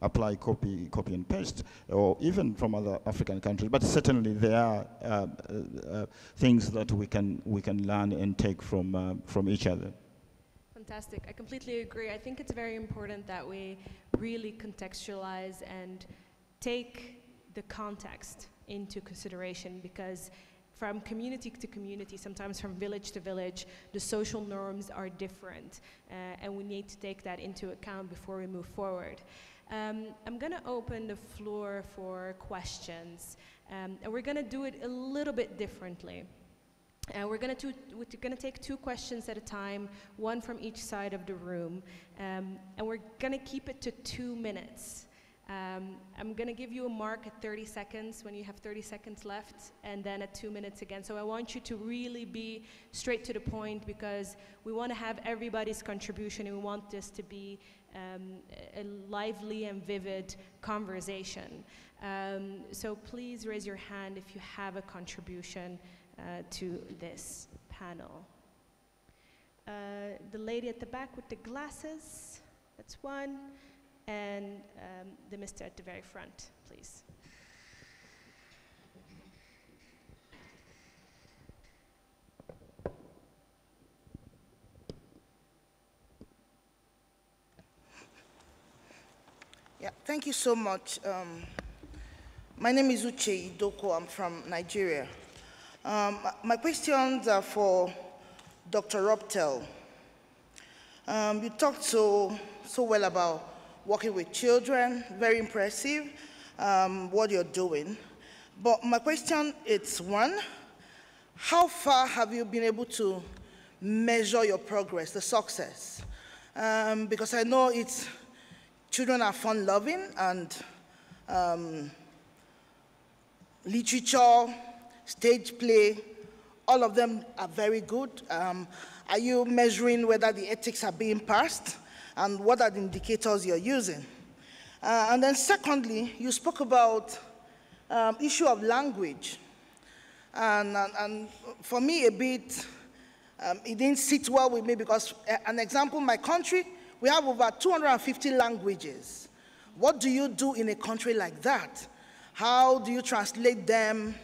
apply copy and paste, or even from other African countries. But certainly there are things that we can learn and take from each other. Fantastic. I completely agree. I think it's very important that we really contextualize and take the context into consideration, because from community to community, sometimes from village to village, the social norms are different, and we need to take that into account before we move forward. I'm going to open the floor for questions, and we're going to do it a little bit differently. We're going to take 2 questions at a time, 1 from each side of the room, and we're going to keep it to 2 minutes. I'm going to give you a mark at 30 seconds when you have 30 seconds left, and then at 2 minutes again. So I want you to really be straight to the point, because we want to have everybody's contribution, and we want this to be a lively and vivid conversation. So please raise your hand if you have a contribution to this panel. The lady at the back with the glasses, that's one, and the mister at the very front, please. Yeah, thank you so much. My name is Uche Idoko. I'm from Nigeria. My questions are for Dr. Robtel. You talked so well about working with children, very impressive, what you're doing. But my question is, 1, how far have you been able to measure your progress, the success? Because I know children are fun-loving, and literature, stage play, all of them are very good. Are you measuring whether the ethics are being passed, and what are the indicators you're using? And then secondly, you spoke about issue of language. And for me, a bit, it didn't sit well with me, because an example, my country, we have over 250 languages. What do you do in a country like that? How do you translate them?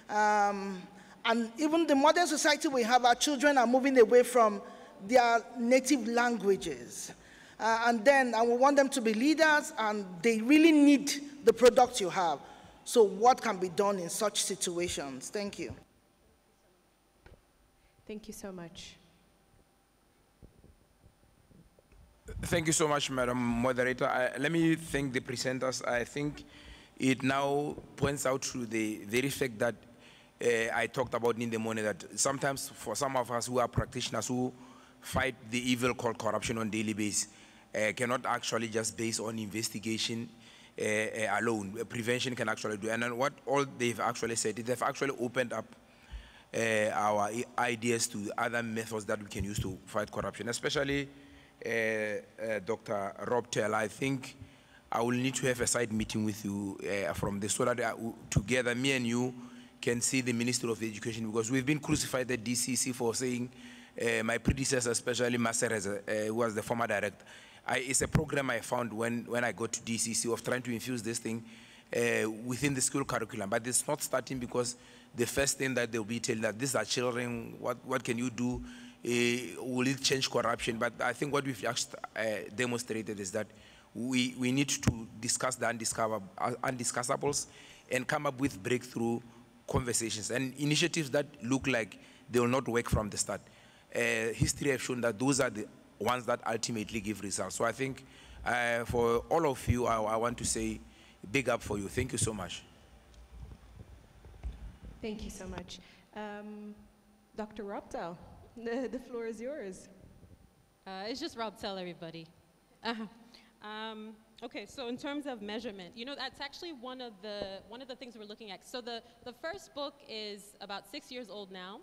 And even the modern society we have, our children are moving away from their native languages. And then I want them to be leaders, and they really need the product you have. So what can be done in such situations? Thank you. Thank you so much. Thank you so much, Madam Moderator. Let me thank the presenters. I think it now points out to the very fact that I talked about in the morning, that sometimes for some of us who are practitioners who fight the evil called corruption on a daily basis, cannot actually just base on investigation alone. Prevention can actually do. And then what all they've actually said is they've actually opened up our ideas to other methods that we can use to fight corruption, especially Dr. Rob Tell. I think I will need to have a side meeting with you from this, so that together, me and you can see the Minister of Education, because we've been crucified at DCC for saying, my predecessor, especially Maserez, who was the former director, it's a program I found when I got to DCC of trying to infuse this thing within the school curriculum. But it's not starting, because the first thing that they'll be telling that these are children, what can you do? Will it change corruption? But I think what we've just demonstrated is that we need to discuss the undiscussables and come up with breakthrough conversations and initiatives that look like they will not work from the start. History has shown that those are the ones that ultimately give results. So I think for all of you, I want to say big up for you. Thank you so much. Thank you so much. Dr. Robtel, the floor is yours. It's just Rob Tell, everybody. Okay, so in terms of measurement, you know, that's actually one of the things we're looking at. So the first book is about 6 years old now.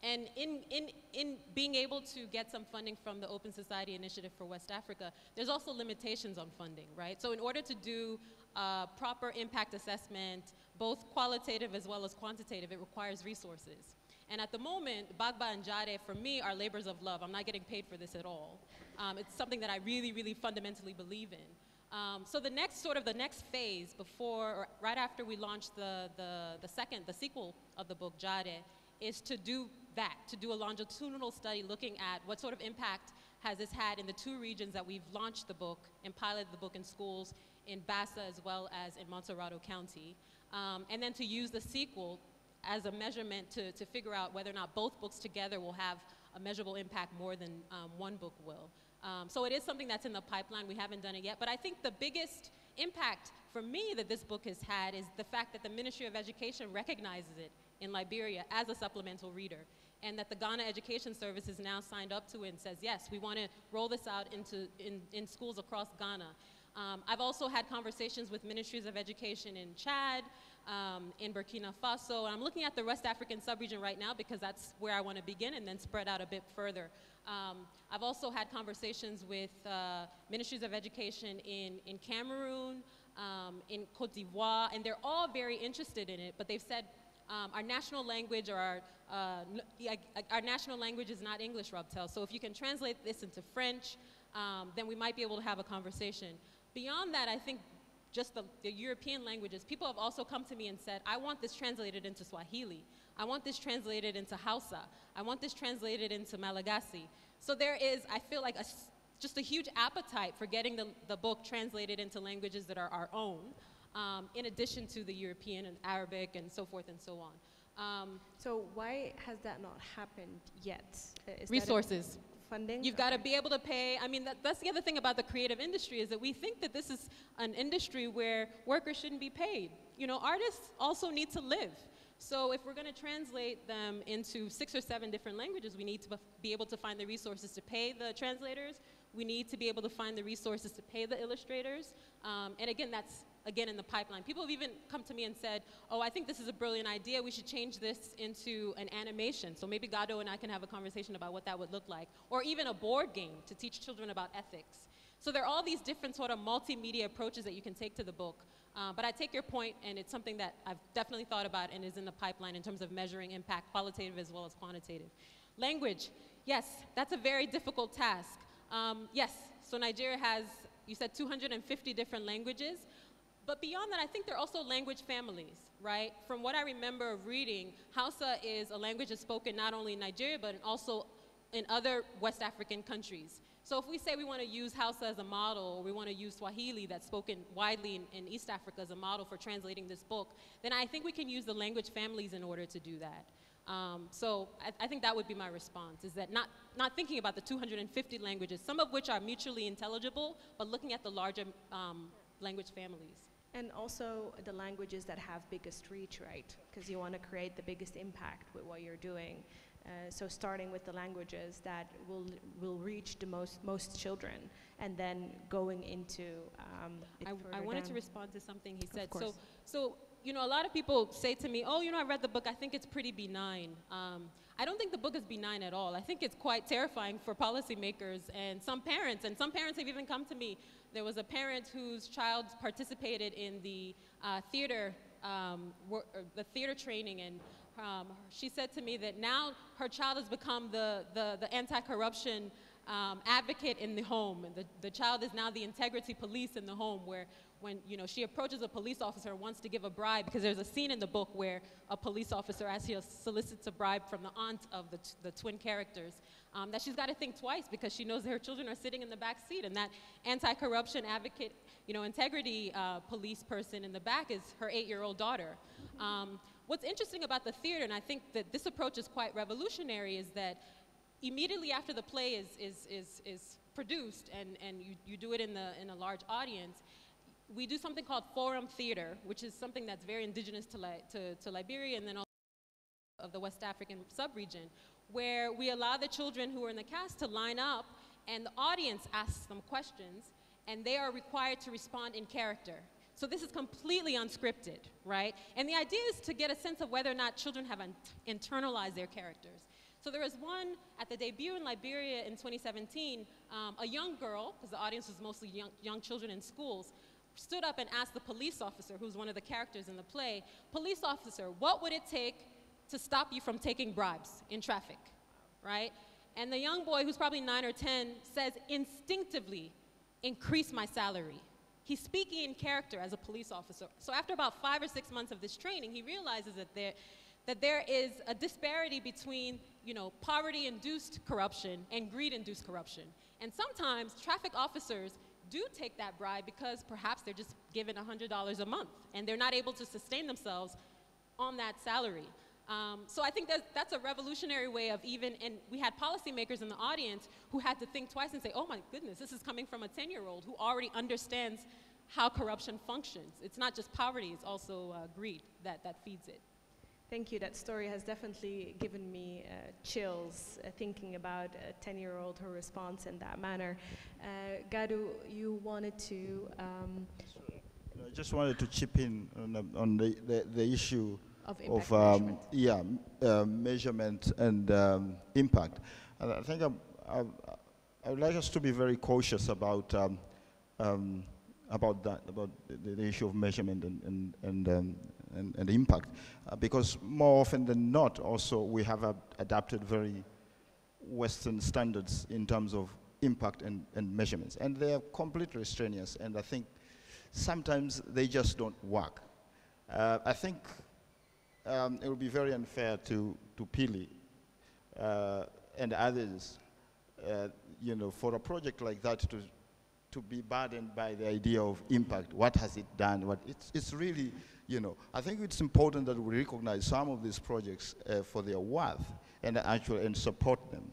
And in being able to get some funding from the Open Society Initiative for West Africa, there's also limitations on funding, right? So in order to do proper impact assessment, both qualitative as well as quantitative, it requires resources. And at the moment, Bagba and Jare, for me, are labors of love. I'm not getting paid for this at all. It's something that I really, really fundamentally believe in. So the next phase before, or right after we launch the sequel of the book, Jare, is to do that, to do a longitudinal study looking at what sort of impact has this had in the 2 regions that we've launched the book and piloted the book in schools, in Bassa as well as in Montserrado County. And then to use the sequel as a measurement to figure out whether or not both books together will have a measurable impact more than one book will. So it is something that's in the pipeline. We haven't done it yet, but I think the biggest impact for me that this book has had is the fact that the Ministry of Education recognizes it in Liberia as a supplemental reader, and that the Ghana Education Service is now signed up to it and says, yes, we want to roll this out in schools across Ghana. I've also had conversations with ministries of education in Chad, in Burkina Faso, and I'm looking at the West African sub-region right now because that's where I want to begin and then spread out a bit further. I've also had conversations with ministries of education in Cameroon, in Cote d'Ivoire, and they're all very interested in it, but they've said our national language or our national language is not English, Robtel, so if you can translate this into French, then we might be able to have a conversation. Beyond that, I think just the European languages, people have also come to me and said, I want this translated into Swahili. I want this translated into Hausa. I want this translated into Malagasy. So there is, I feel like, just a huge appetite for getting the book translated into languages that are our own, in addition to the European and Arabic and so forth and so on. So why has that not happened yet? Resources. Funding? You've got to be able to pay. I mean, that's the other thing about the creative industry is that we think that this is an industry where workers shouldn't be paid. You know, artists also need to live. So if we're going to translate them into 6 or 7 different languages, we need to be able to find the resources to pay the translators. We need to be able to find the resources to pay the illustrators. And again, that's in the pipeline. People have even come to me and said, oh, I think this is a brilliant idea. We should change this into an animation. So maybe Gado and I can have a conversation about what that would look like. Or even a board game to teach children about ethics. So there are all these different sort of multimedia approaches that you can take to the book. But I take your point, and it's something that I've definitely thought about and is in the pipeline in terms of measuring impact, qualitative as well as quantitative. Language, yes, that's a very difficult task. Yes, so Nigeria has, you said 250 different languages. But beyond that, I think there are also language families, right? From what I remember of reading, Hausa is a language that's spoken not only in Nigeria, but also in other West African countries. So if we say we want to use Hausa as a model, or we want to use Swahili that's spoken widely in East Africa as a model for translating this book, then I think we can use the language families in order to do that. So I think that would be my response, is that not thinking about the 250 languages, some of which are mutually intelligible, but looking at the larger language families. And also the languages that have biggest reach, right? Because you want to create the biggest impact with what you're doing. So starting with the languages that will reach the most children, and then going into I wanted to respond to something he said. Of course. So you know, a lot of people say to me, oh, you know, I read the book, I think it's pretty benign. I don't think the book is benign at all. I think it's quite terrifying for policymakers and some parents have even come to me. There was a parent whose child participated in the theater training, and she said to me that now her child has become the anti-corruption advocate in the home. And the child is now the integrity police in the home, where when she approaches a police officer and wants to give a bribe, because there's a scene in the book where a police officer actually solicits a bribe from the aunt of the twin characters, that she's got to think twice, because she knows that her children are sitting in the back seat, and that anti-corruption advocate, integrity police person in the back is her 8-year-old daughter. What's interesting about the theater, and I think that this approach is quite revolutionary, is that immediately after the play is produced and you do it in a large audience, we do something called forum theater, which is something that's very indigenous to Liberia and then also of the West African sub-region, where we allow the children who are in the cast to line up, and the audience asks them questions, and they are required to respond in character. So this is completely unscripted, right? And the idea is to get a sense of whether or not children have internalized their characters. So there was one at the debut in Liberia in 2017, a young girl, because the audience was mostly young children in schools, stood up and asked the police officer, who's one of the characters in the play, police officer, what would it take to stop you from taking bribes in traffic, right? And the young boy, who's probably 9 or 10, says instinctively, increase my salary. He's speaking in character as a police officer. So after about 5 or 6 months of this training, he realizes that there is a disparity between, poverty-induced corruption and greed-induced corruption. And sometimes traffic officers do take that bribe because perhaps they're just given $100 a month and they're not able to sustain themselves on that salary. So I think that's a revolutionary way of and we had policymakers in the audience who had to think twice and say, oh my goodness, this is coming from a 10-year-old who already understands how corruption functions. It's not just poverty, it's also greed that feeds it. Thank you. That story has definitely given me chills thinking about a 10-year-old, her response in that manner. Gadu, you wanted to... I just wanted to chip in on the issue of impact measurement and impact. And I think I would like us to be very cautious about that, about the issue of measurement and impact, because more often than not, also we have adapted very Western standards in terms of impact and measurements, and they are completely extraneous, and I think sometimes they just don't work. I think it would be very unfair to Pili and others, for a project like that to be burdened by the idea of impact. What has it done? It's really, I think it's important that we recognize some of these projects for their worth and support them.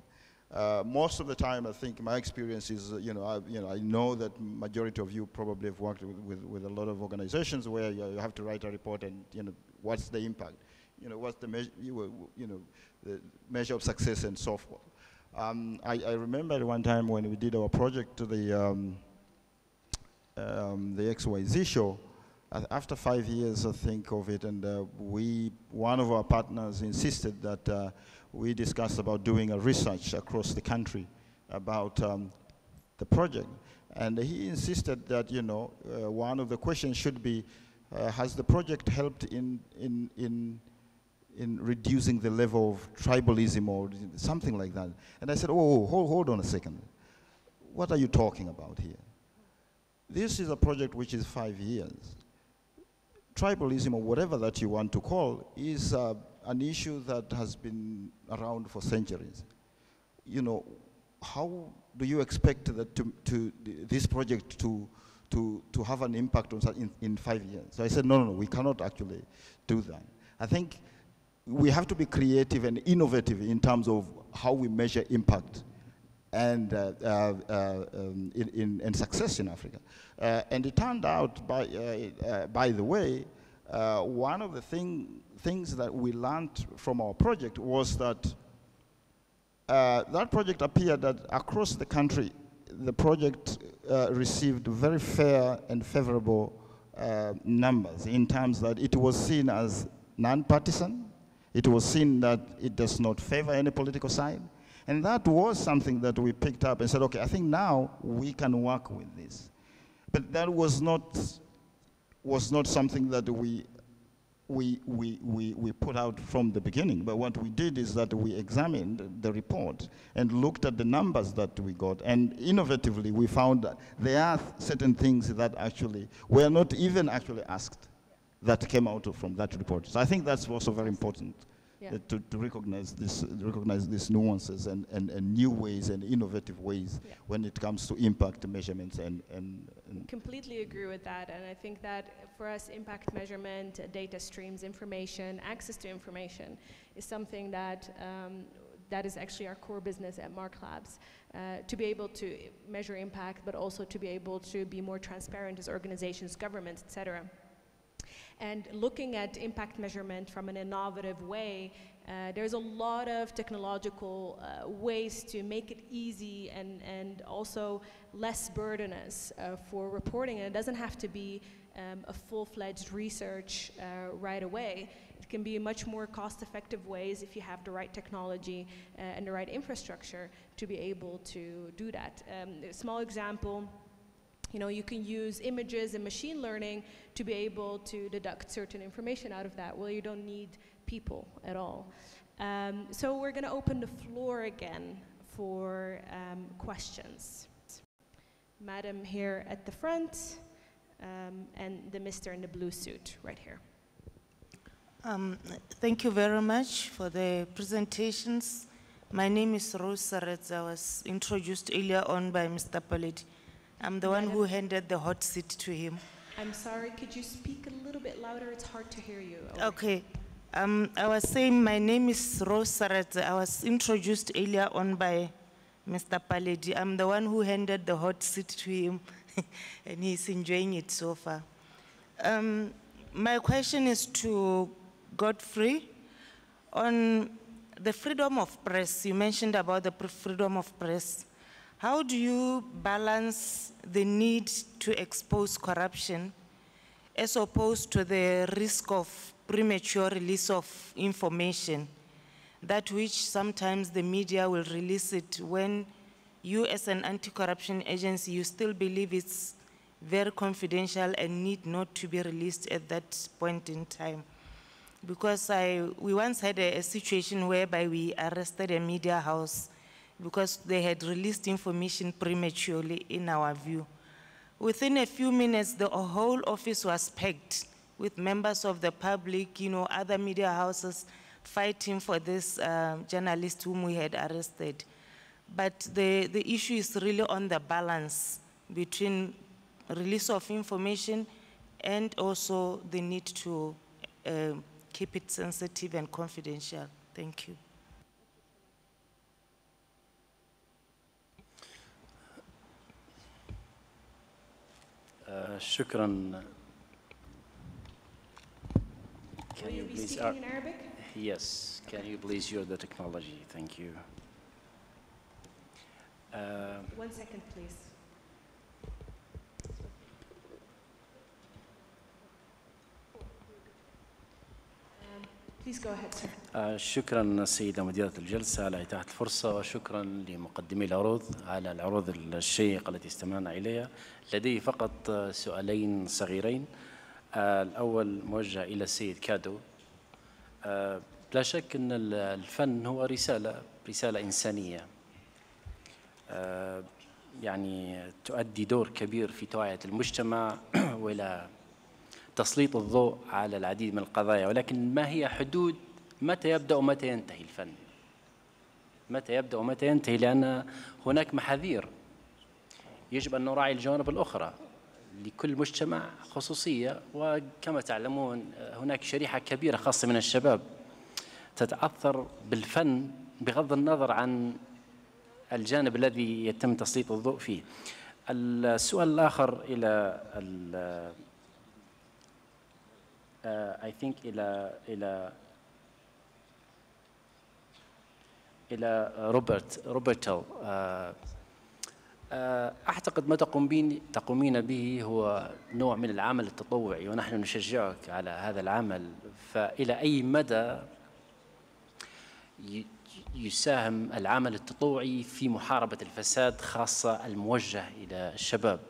Most of the time, I think my experience is, I know that majority of you probably have worked with a lot of organizations where you have to write a report and, what's the impact? What's the the measure of success and so forth. I remember one time when we did our project to the XYZ show, after 5 years, I think, of it, and one of our partners insisted that we discussed about doing a research across the country about the project. And he insisted that, one of the questions should be, has the project helped in reducing the level of tribalism or something like that? And I said, hold on a second. What are you talking about here? This is a project which is 5 years. Tribalism, or whatever that you want to call, is an issue that has been around for centuries. you know, how do you expect that this project to have an impact on in 5 years? So I said, no, we cannot actually do that. I think we have to be creative and innovative in terms of how we measure impact and in success in Africa. And it turned out, by the way, one of the things that we learned from our project was that that project appeared that across the country, the project received very fair and favorable numbers in terms that it was seen as non-partisan. It was seen that it does not favor any political side. And that was something that we picked up and said, okay, I think now we can work with this. But that was not something that we put out from the beginning. But what we did is that we examined the report and looked at the numbers that we got. And innovatively, we found that there are certain things that actually were not even actually asked that came out from that report. So I think that's also very important. Yeah. To recognize these nuances and new ways and innovative ways when it comes to impact measurements and completely agree with that, and I think that for us, impact measurement, data streams, information, access to information is something that that is actually our core business at Mark Labs. To be able to measure impact, but also to be able to be more transparent as organizations, governments, etc. And looking at impact measurement from an innovative way, there's a lot of technological ways to make it easy and also less burdenous for reporting. And it doesn't have to be a full-fledged research right away. It can be much more cost-effective ways if you have the right technology and the right infrastructure to be able to do that. A small example, you know, you can use images and machine learning to be able to deduct certain information out of that. Well, you don't need people at all. So we're going to open the floor again for questions. Madam here at the front, and the Mr. in the blue suit right here. Thank you very much for the presentations. My name is Rose Sarets. I was introduced earlier on by Mr. Paledi. I'm the one who handed the hot seat to him. I'm sorry, could you speak a little bit louder? It's hard to hear you. Okay. I was saying my name is Rose Sarets. I was introduced earlier on by Mr. Paledi. I'm the one who handed the hot seat to him, and he's enjoying it so far. My question is to Godfrey. On the freedom of press, you mentioned about the freedom of press. How do you balance the need to expose corruption as opposed to the risk of premature release of information, that which sometimes the media will release it when you as an anti-corruption agency, you still believe it's very confidential and need not to be released at that point in time? Because we once had a situation whereby we arrested a media house because they had released information prematurely, in our view. Within a few minutes, the whole office was packed with members of the public, you know, other media houses fighting for this journalist whom we had arrested. But the issue is really on the balance between release of information and also the need to keep it sensitive and confidential. Thank you. Shukran. Will you be speaking in Arabic? Yes. Can you please use the technology? Thank you. 1 second, please. Please go ahead, sir. شكرا سيدة مديرة الجلسة على إتاحة الفرصة، وشكرا لمقدمي العروض على العروض الشيقة التي استمعنا إليها. لدي فقط سؤالين صغيرين. الأول موجه إلى السيد كادو. لا شك أن الفن هو رسالة إنسانية، يعني تؤدي دور كبير في توعية المجتمع وإلى تسليط الضوء على العديد من القضايا، ولكن ما هي حدود متى يبدأ ومتى ينتهي الفن؟ متى يبدأ ومتى ينتهي، لأن هناك محاذير يجب أن نراعي الجوانب الأخرى. لكل مجتمع خصوصية، وكما تعلمون هناك شريحة كبيرة خاصة من الشباب تتأثر بالفن بغض النظر عن الجانب الذي يتم تسليط الضوء فيه. السؤال الآخر إلى I think إلى روبرتو. أعتقد ما تقومين به هو نوع من العمل التطوعي، ونحن نشجعك على هذا العمل. فإلى أي مدى يساهم العمل التطوعي في محاربة الفساد، خاصة الموجه إلى الشباب؟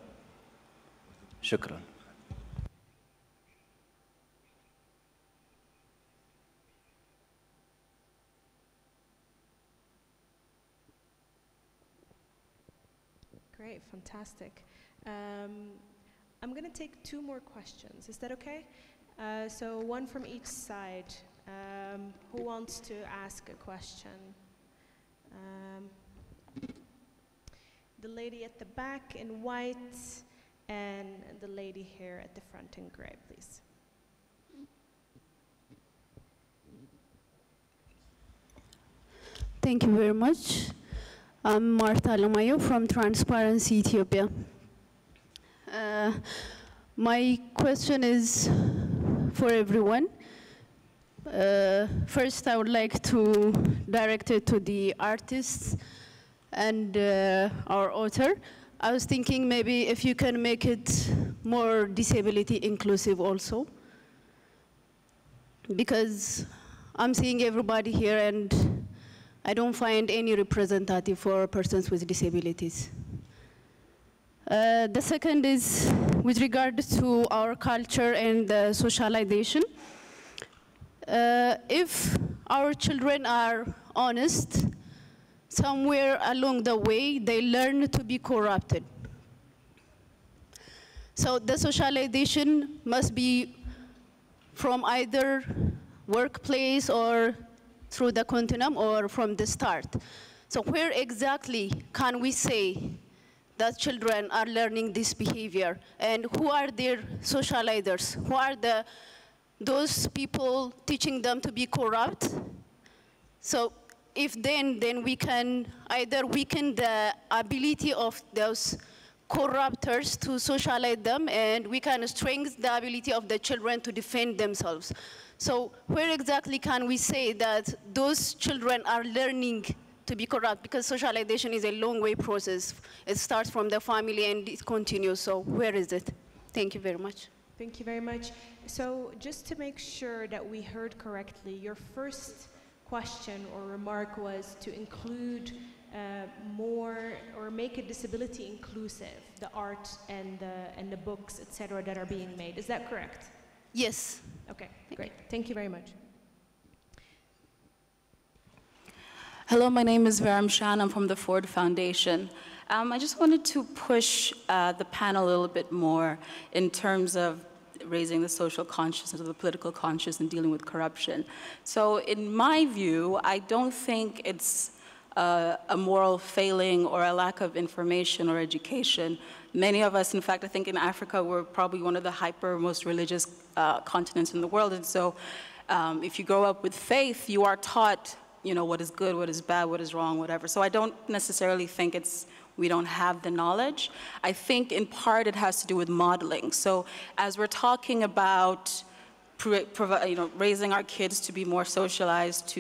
شكرا. Great, fantastic. I'm going to take 2 more questions. Is that okay? So one from each side. Who wants to ask a question? The lady at the back in white and the lady here at the front in gray, please. Thank you very much. I'm Marta Alamayo from Transparency Ethiopia. My question is for everyone. First, I would like to direct it to the artists and our author. I was thinking maybe if you can make it more disability inclusive also, because I'm seeing everybody here and I don't find any representative for persons with disabilities. The second is with regard to our culture and socialization. If our children are honest, somewhere along the way, they learn to be corrupted. So the socialization must be from either workplace or through the continuum or from the start. So where exactly can we say that children are learning this behavior, and who are their socializers? Who are those people teaching them to be corrupt? So if then we can either weaken the ability of those corruptors to socialize them, and we can strengthen the ability of the children to defend themselves. So where exactly can we say that those children are learning to be corrupt? Because socialization is a long way process. It starts from the family and it continues. So where is it? Thank you very much. Thank you very much. So just to make sure that we heard correctly, your first question or remark was to include more or make it disability inclusive, the art and the books, etc., that are being made. Is that correct? Yes. Okay, great. Thank you very much. Hello, my name is Varam Shan. I'm from the Ford Foundation. I just wanted to push the panel a little bit more in terms of raising the social consciousness or the political consciousness and dealing with corruption. So in my view, I don't think it's a moral failing or a lack of information or education. Many of us, in fact, I think in Africa, we're probably one of the most religious continents in the world. And so if you grow up with faith, you are taught, you know, what is good, what is bad, what is wrong, whatever. So I don't necessarily think we don't have the knowledge. I think in part it has to do with modeling. So as we're talking about raising our kids to be more socialized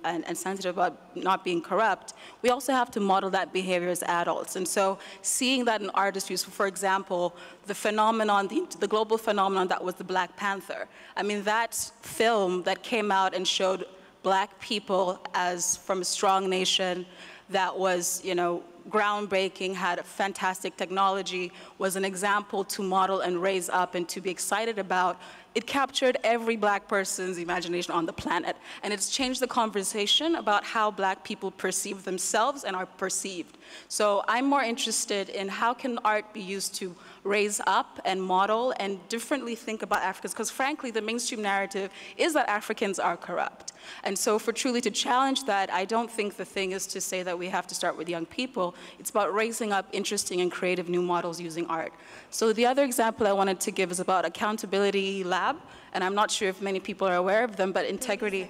and sensitive about not being corrupt, we also have to model that behavior as adults. And so seeing that in artistry, so for example, the phenomenon, the global phenomenon that was the Black Panther. I mean, that film that came out and showed Black people as from a strong nation that was, you know, groundbreaking, had fantastic technology, was an example to model and raise up and to be excited about, it captured every black person's imagination on the planet. And it's changed the conversation about how black people perceive themselves and are perceived. So I'm more interested in how can art be used to raise up and model and differently think about Africans, because frankly, the mainstream narrative is that Africans are corrupt. And so for truly to challenge that, I don't think the thing is to say that we have to start with young people. It's about raising up interesting and creative new models using art. So the other example I wanted to give is about Accountability Lab, and I'm not sure if many people are aware of them, but Integrity.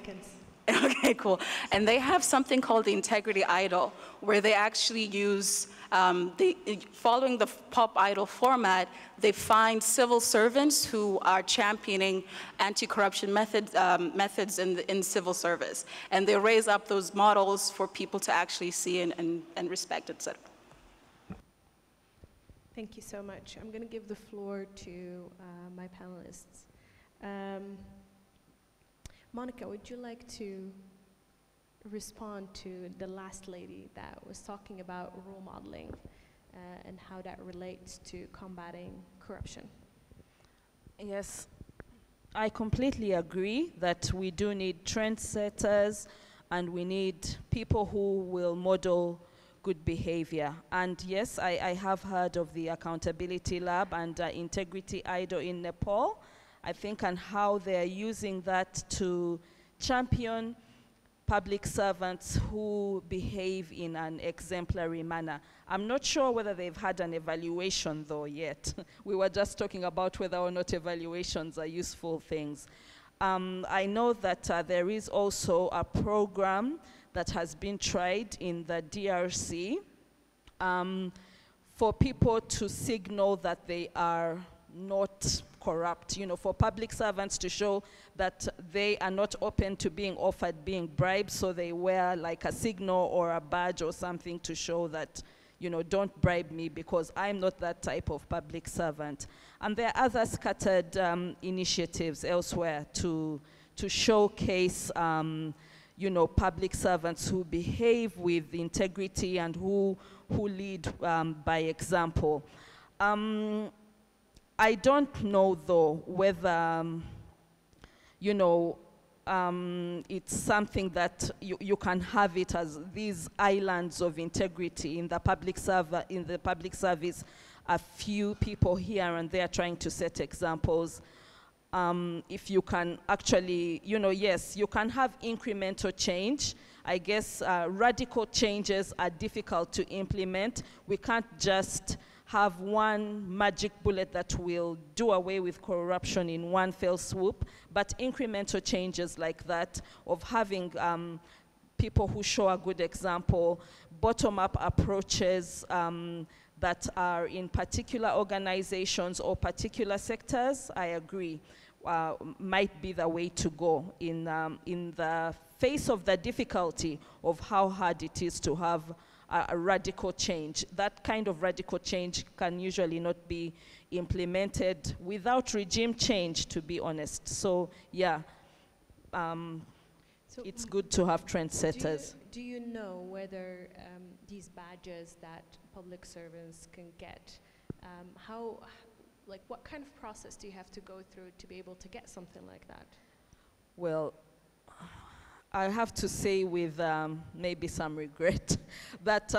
Okay, cool. And they have something called the Integrity Idol, where they actually use, following the pop idol format, they find civil servants who are championing anti-corruption methods in civil service. And they raise up those models for people to actually see and respect, et cetera. Thank you so much. I'm going to give the floor to my panelists. Monica, would you like to respond to the last lady that was talking about role modeling and how that relates to combating corruption? Yes, I completely agree that we do need trendsetters and we need people who will model good behavior. And yes, I have heard of the Accountability Lab and Integrity Idol in Nepal, I think, and how they're using that to champion public servants who behave in an exemplary manner. I'm not sure whether they've had an evaluation though yet. We were just talking about whether or not evaluations are useful things. I know that there is also a program that has been tried in the DRC for people to signal that they are not corrupt, you know, for public servants to show that they are not open to being offered being bribed, so they wear like a signal or a badge or something to show that, you know, don't bribe me because I'm not that type of public servant. And there are other scattered initiatives elsewhere to showcase you know, public servants who behave with integrity and who lead by example. I don't know, though, whether, you know, it's something that you can have it as these islands of integrity in the public service, a few people here and there trying to set examples. If you can actually, you know, yes, you can have incremental change. I guess radical changes are difficult to implement. We can't just have one magic bullet that will do away with corruption in one fell swoop, but incremental changes like that of having people who show a good example, bottom-up approaches that are in particular organizations or particular sectors, I agree, might be the way to go in the face of the difficulty of how hard it is to have a radical change. That kind of radical change can usually not be implemented without regime change, to be honest. So yeah, it's good to have trendsetters. Do you know whether these badges that public servants can get, like what kind of process do you have to go through to be able to get something like that? Well, I have to say with maybe some regret that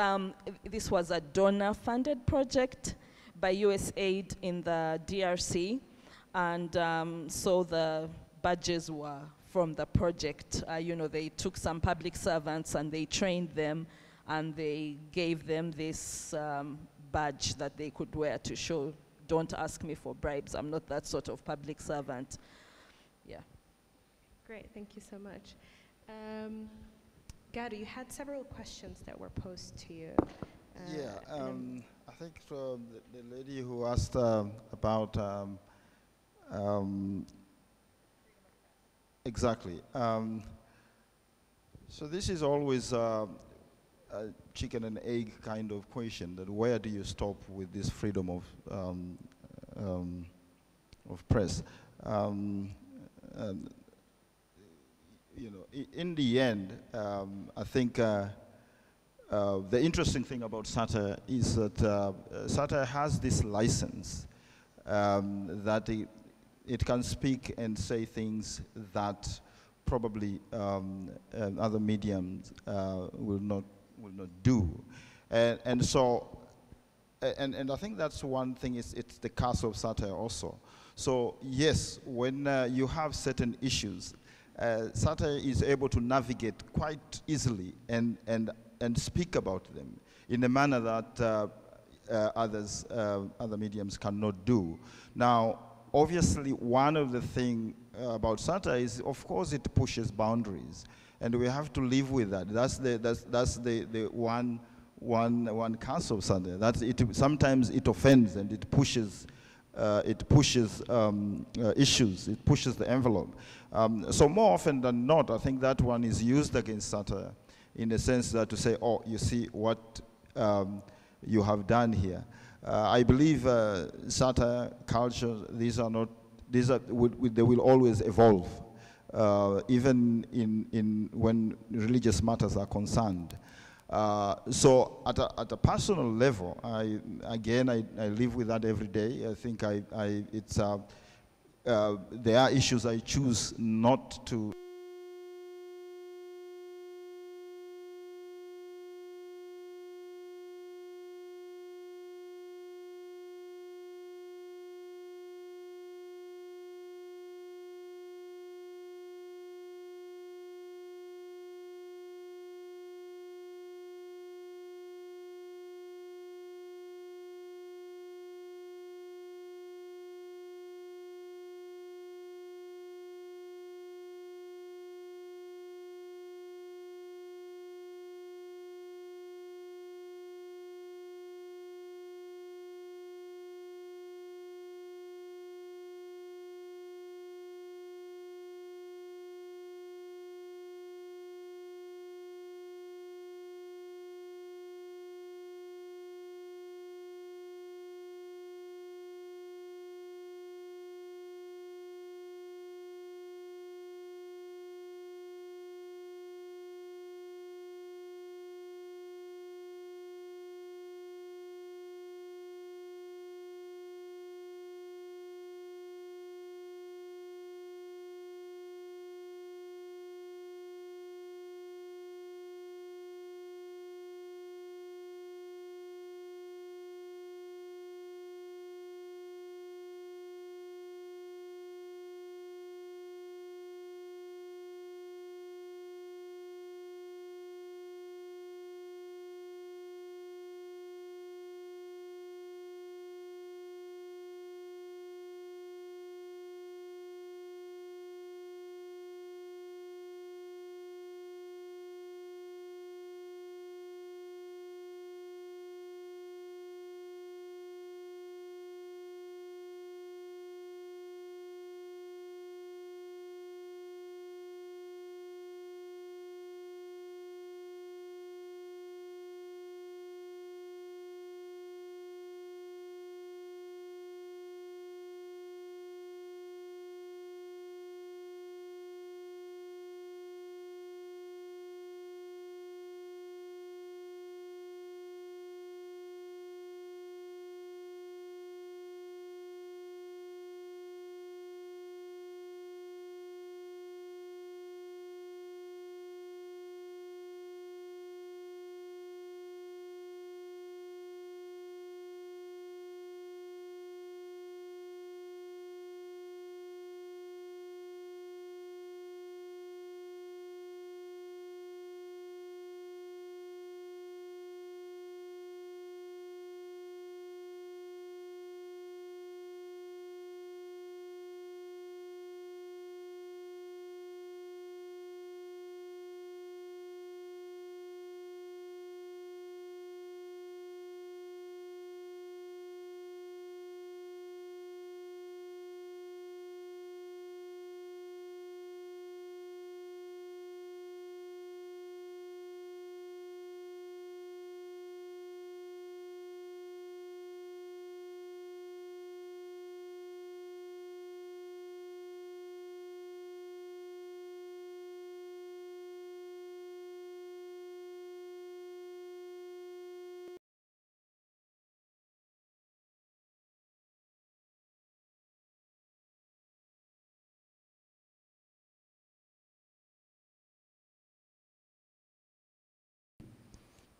this was a donor-funded project by USAID in the DRC, and so the badges were from the project. You know, they took some public servants and they trained them, and they gave them this badge that they could wear to show, don't ask me for bribes, I'm not that sort of public servant. Yeah. Great, thank you so much. Gado, you had several questions that were posed to you. I think from the lady who asked about exactly. So this is always a chicken and egg kind of question, that where do you stop with this freedom of press? You know, in the end, I think the interesting thing about SATA is that SATA has this license that it can speak and say things that probably other mediums will not do. And so, and I think that's one thing, it's the curse of satire also. So yes, when you have certain issues, satire is able to navigate quite easily and speak about them in a manner that other mediums cannot do. Now, obviously, one of the things about satire is, of course, it pushes boundaries, and we have to live with that. That's the one curse of satire. Sometimes it offends and it pushes issues. It pushes the envelope. So more often than not, I think that one is used against satire, in the sense that to say, oh, you see what you have done here. I believe satire, culture, they will always evolve, even when religious matters are concerned. So at a personal level, I live with that every day. I think there are issues I choose not to.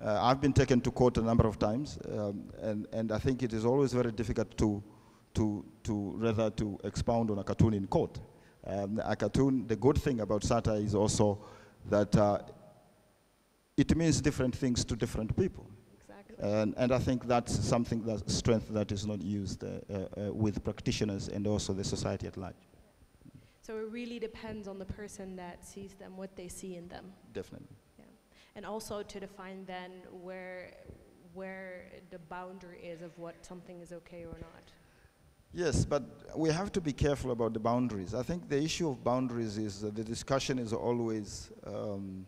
I've been taken to court a number of times, and I think it is always very difficult to expound on a cartoon in court. A cartoon, the good thing about satire is also that it means different things to different people. Exactly. And I think that's something, that strength that is not used with practitioners and also the society at large. So it really depends on the person that sees them, what they see in them. Definitely. Yeah. And also to define then where the boundary is of what something is okay or not. Yes, but we have to be careful about the boundaries. I think the issue of boundaries is that the discussion is always, from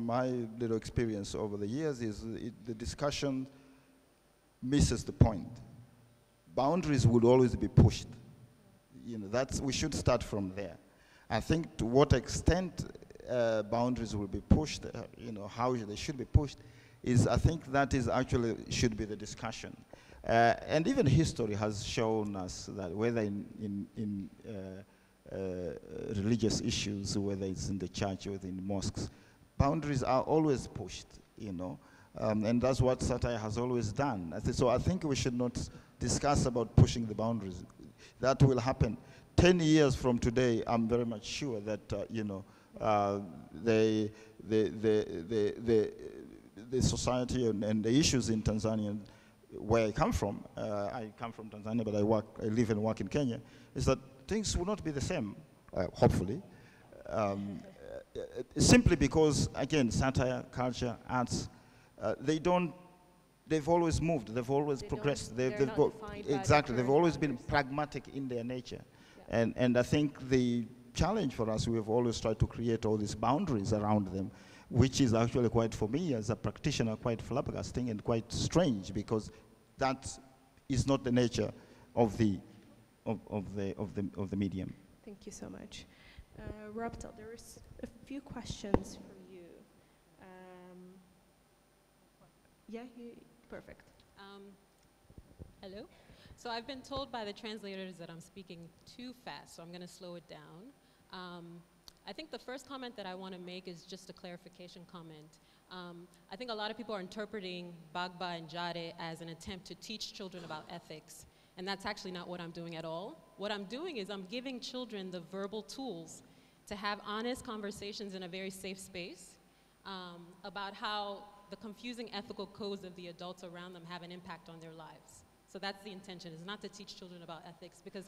my little experience over the years, the discussion misses the point. Boundaries would always be pushed. You know, we should start from there. I think to what extent boundaries will be pushed, you know, how they should be pushed, I think that is actually should be the discussion. And even history has shown us that whether in religious issues, whether it's in the church or in mosques, boundaries are always pushed, you know, and that's what satire has always done. So I think we should not discuss about pushing the boundaries. That will happen. 10 years from today, I'm very much sure that, you know, the society and the issues in Tanzania, where I come from Tanzania, but I live and work in Kenya, is that things will not be the same, hopefully. Simply because, again, satire, culture, arts, they've always moved, they've always progressed. Exactly, they've always been pragmatic in their nature. Yeah. And I think the challenge for us, we have always tried to create all these boundaries around them, which is actually quite, for me as a practitioner, quite flabbergasting and quite strange, because that is not the nature of the medium. Thank you so much. Robtel, there is a few questions for you. Perfect. Hello. So I've been told by the translators that I'm speaking too fast, so I'm going to slow it down. I think the first comment that I want to make is just a clarification comment. I think a lot of people are interpreting Bagba and Jare as an attempt to teach children about ethics, and that's actually not what I'm doing at all. What I'm doing is I'm giving children the verbal tools to have honest conversations in a very safe space about how the confusing ethical codes of the adults around them have an impact on their lives. So that's the intention, is not to teach children about ethics, because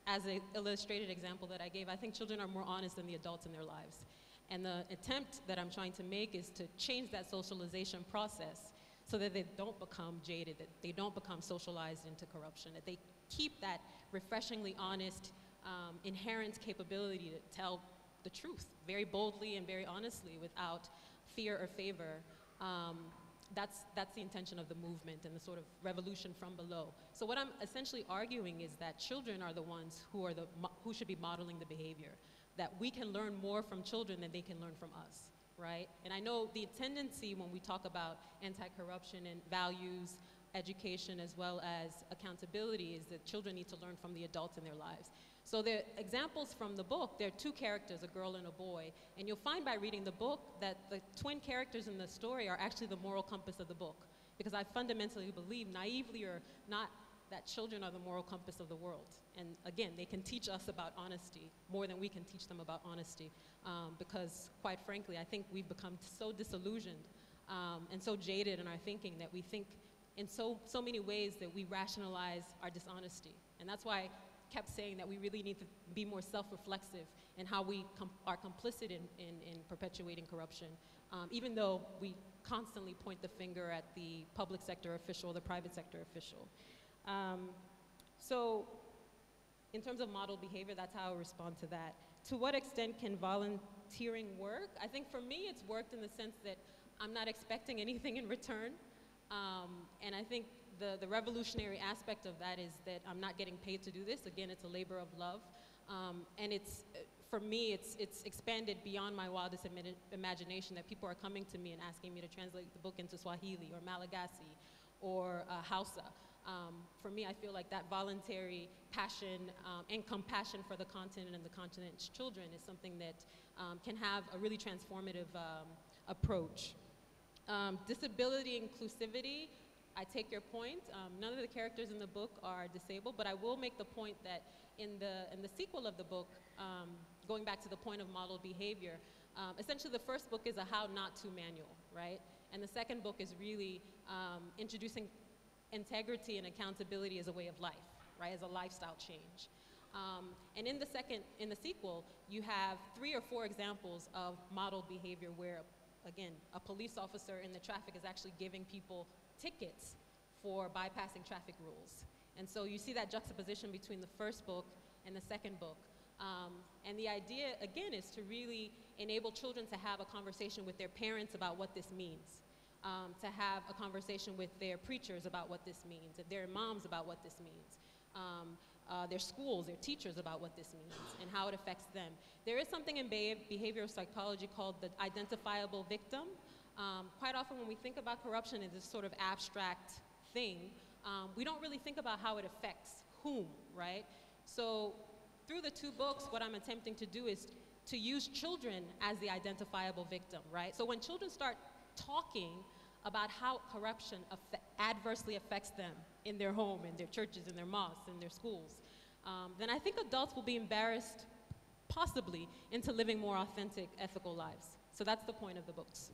as an illustrated example that I gave, I think children are more honest than the adults in their lives. And the attempt that I'm trying to make is to change that socialization process so that they don't become jaded, that they don't become socialized into corruption, that they keep that refreshingly honest, inherent capability to tell the truth very boldly and very honestly without fear or favor. That's the intention of the movement and the sort of revolution from below. So what I'm essentially arguing is that children are the ones who should be modeling the behavior, that we can learn more from children than they can learn from us, right? And I know the tendency when we talk about anti-corruption and values, education, as well as accountability, is that children need to learn from the adults in their lives. So the examples from the book, there are two characters, a girl and a boy, and you'll find by reading the book that the twin characters in the story are actually the moral compass of the book, because I fundamentally believe, naively or not, that children are the moral compass of the world. And again, they can teach us about honesty more than we can teach them about honesty, because quite frankly, I think we've become so disillusioned and so jaded in our thinking that we think in so many ways that we rationalize our dishonesty. And that's why I kept saying that we really need to be more self-reflexive in how we are complicit in perpetuating corruption, even though we constantly point the finger at the public sector official, the private sector official. So in terms of model behavior, that's how I respond to that. To what extent can volunteering work? I think for me it's worked in the sense that I'm not expecting anything in return. And I think the revolutionary aspect of that is that I'm not getting paid to do this. Again, it's a labor of love. And for me, it's expanded beyond my wildest imagination, that people are coming to me and asking me to translate the book into Swahili or Malagasy or Hausa. For me, I feel like that voluntary passion and compassion for the continent and the continent's children is something that can have a really transformative approach. Disability inclusivity, I take your point. None of the characters in the book are disabled, but I will make the point that in the sequel of the book, going back to the point of model behavior, essentially the first book is a how not to manual, right? And the second book is really introducing integrity and accountability as a way of life, right, as a lifestyle change. And in the sequel, you have 3 or 4 examples of model behavior where, again, a police officer in the traffic is actually giving people tickets for bypassing traffic rules. And so you see that juxtaposition between the first book and the second book. And the idea, again, is to really enable children to have a conversation with their parents about what this means, to have a conversation with their preachers about what this means, their moms about what this means, their schools, their teachers about what this means and how it affects them. There is something in behavioral psychology called the identifiable victim. Quite often when we think about corruption as this sort of abstract thing, we don't really think about how it affects whom, right? So through the 2 books, what I'm attempting to do is to use children as the identifiable victim, right? So when children start talking about how corruption adversely affects them in their home, in their churches, in their mosques, in their schools, then I think adults will be embarrassed, possibly, into living more authentic, ethical lives. So that's the point of the books.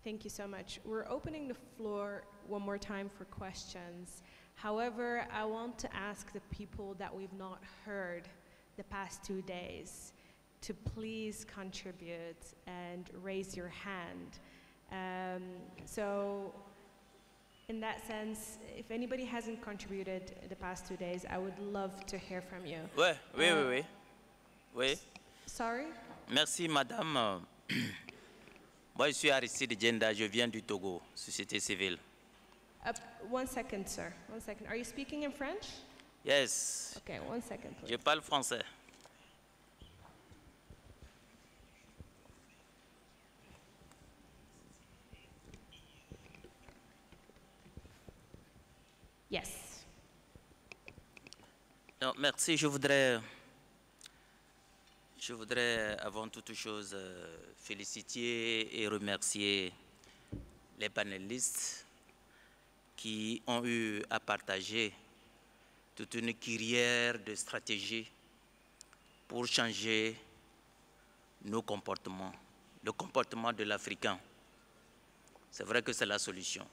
Thank you so much. We're opening the floor one more time for questions. However, I want to ask the people that we've not heard the past 2 days to please contribute and raise your hand. So in that sense, if anybody hasn't contributed the past 2 days, I would love to hear from you. Oui. Sorry? Merci, madame. Moi, je suis Aristide Djenda, je viens du Togo, société civile. 1 second, sir. 1 second. Are you speaking in French? Yes. Okay, 1 second, please. Je parle français. Yes. Non, merci. Je voudrais avant toute chose féliciter et remercier les panélistes qui ont eu à partager toute une kyrielle de stratégies pour changer nos comportements, le comportement de l'Africain. C'est vrai que c'est la solution.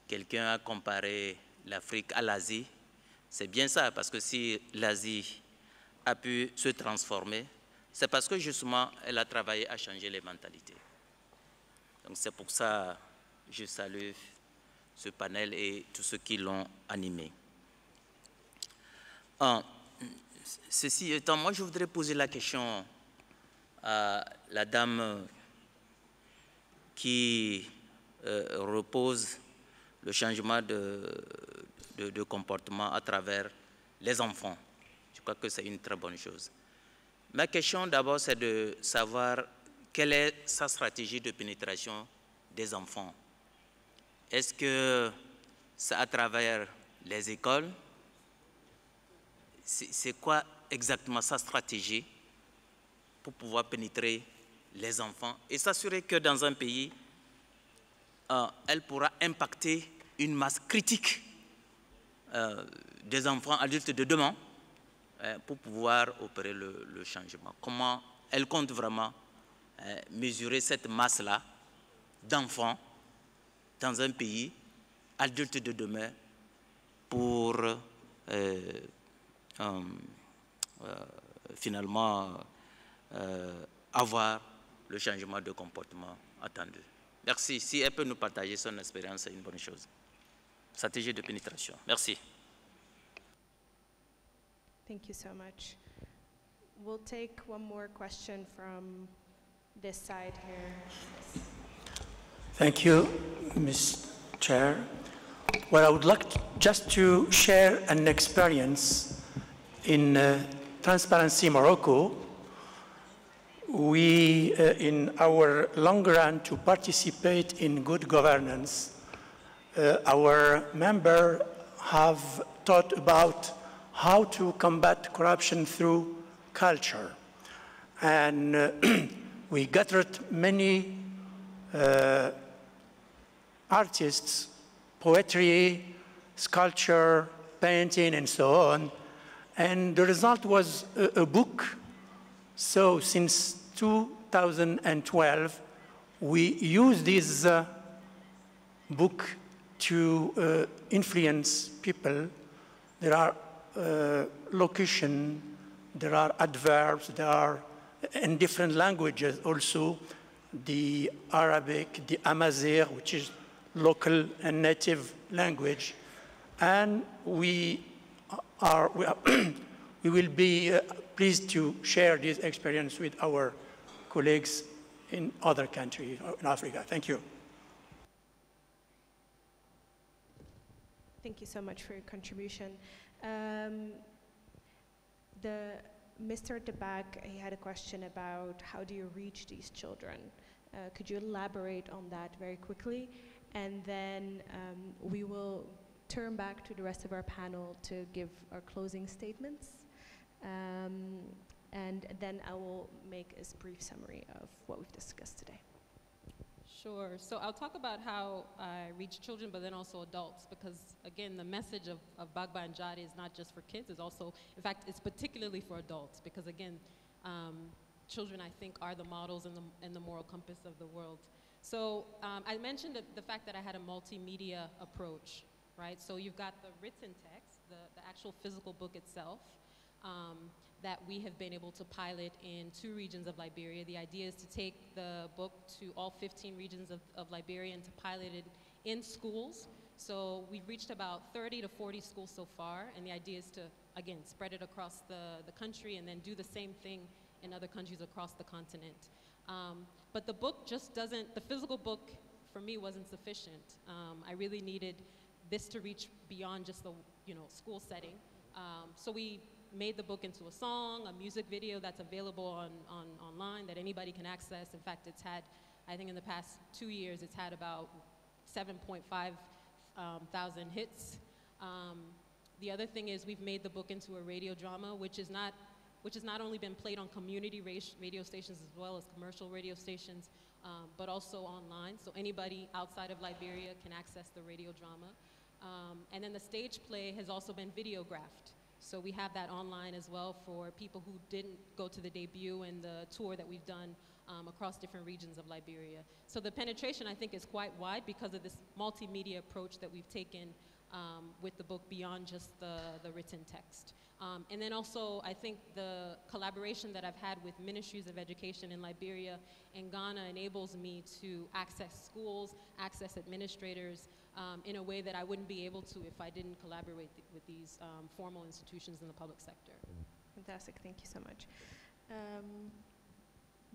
Quelqu'un a comparé l'Afrique à l'Asie. C'est bien ça, parce que si l'Asie a pu se transformer, c'est parce que justement, elle a travaillé à changer les mentalités. Donc c'est pour ça que je salue ce panel et tous ceux qui l'ont animé. Ceci étant, moi je voudrais poser la question à la dame qui repose le changement de comportement à travers les enfants. Je crois que c'est une très bonne chose. Ma question d'abord, c'est de savoir quelle est sa stratégie de pénétration des enfants. Est-ce que c'est à travers les écoles? C'est quoi exactement sa stratégie pour pouvoir pénétrer les enfants et s'assurer que dans un pays, elle pourra impacter une masse critique des enfants adultes de demain pour pouvoir opérer le changement. Comment elle compte vraiment mesurer cette masse-là d'enfants dans un pays adulte de demain pour finalement avoir le changement de comportement attendu. Merci. Si elle peut nous partager son expérience, c'est une bonne chose. Stratégie de pénétration. Merci. Thank you so much. We'll take one more question from this side here. Thank you, Ms. Chair. Well, I would like just to share an experience in Transparency Morocco. We, in our long run to participate in good governance, our members have thought about how to combat corruption through culture. and we gathered many artists, poetry, sculpture, painting, and so on. And the result was a book. So since 2012, we use this book to influence people. There are locution, there are adverbs, there are in different languages also, the Arabic, the Amazigh, which is local and native language. And we will be pleased to share this experience with our colleagues in other countries in Africa. Thank you. Thank you so much for your contribution. Mr. at the back, he had a question about how do you reach these children? Could you elaborate on that very quickly? And then we will turn back to the rest of our panel to give our closing statements. And then I will make a brief summary of what we've discussed today. Sure. So I'll talk about how I reach children, but then also adults, because again, the message of Gbagba Njari is not just for kids, it's also, in fact, it's particularly for adults, because again, children, I think, are the models and the moral compass of the world. So I mentioned the fact that I had a multimedia approach, right? So you've got the written text, the actual physical book itself, that we have been able to pilot in 2 regions of Liberia. The idea is to take the book to all 15 regions of Liberia and to pilot it in schools. So we've reached about 30 to 40 schools so far, and the idea is to, again, spread it across the country and then do the same thing in other countries across the continent. But the book just doesn't, the physical book for me wasn't sufficient. I really needed this to reach beyond just the school setting. So we made the book into a song, a music video that's available online that anybody can access. In fact, it's had, I think in the past 2 years, it's had about 7.5 thousand hits. The other thing is we've made the book into a radio drama, which has not only been played on community radio stations as well as commercial radio stations, but also online. So anybody outside of Liberia can access the radio drama. And then the stage play has also been videographed. So we have that online as well for people who didn't go to the debut and the tour that we've done across different regions of Liberia. So the penetration, I think, is quite wide because of this multimedia approach that we've taken with the book beyond just the written text. And then also, I think the collaboration that I've had with ministries of education in Liberia and Ghana enables me to access schools, access administrators, in a way that I wouldn't be able to if I didn't collaborate with these formal institutions in the public sector. Fantastic, thank you so much.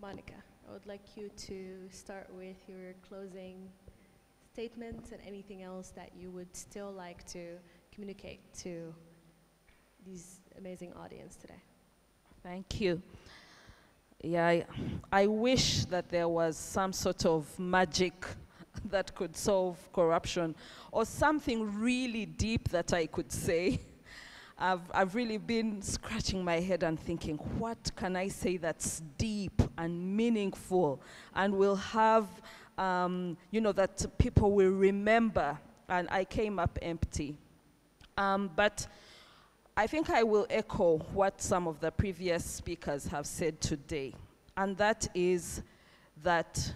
Monica, I would like you to start with your closing statements and anything else that you would still like to communicate to these amazing audience today. Thank you. Yeah, I wish that there was some sort of magic that could solve corruption, or something really deep that I could say. I've really been scratching my head and thinking, what can I say that's deep and meaningful and will have, that people will remember, and I came up empty. But I think I will echo what some of the previous speakers have said today, and that is that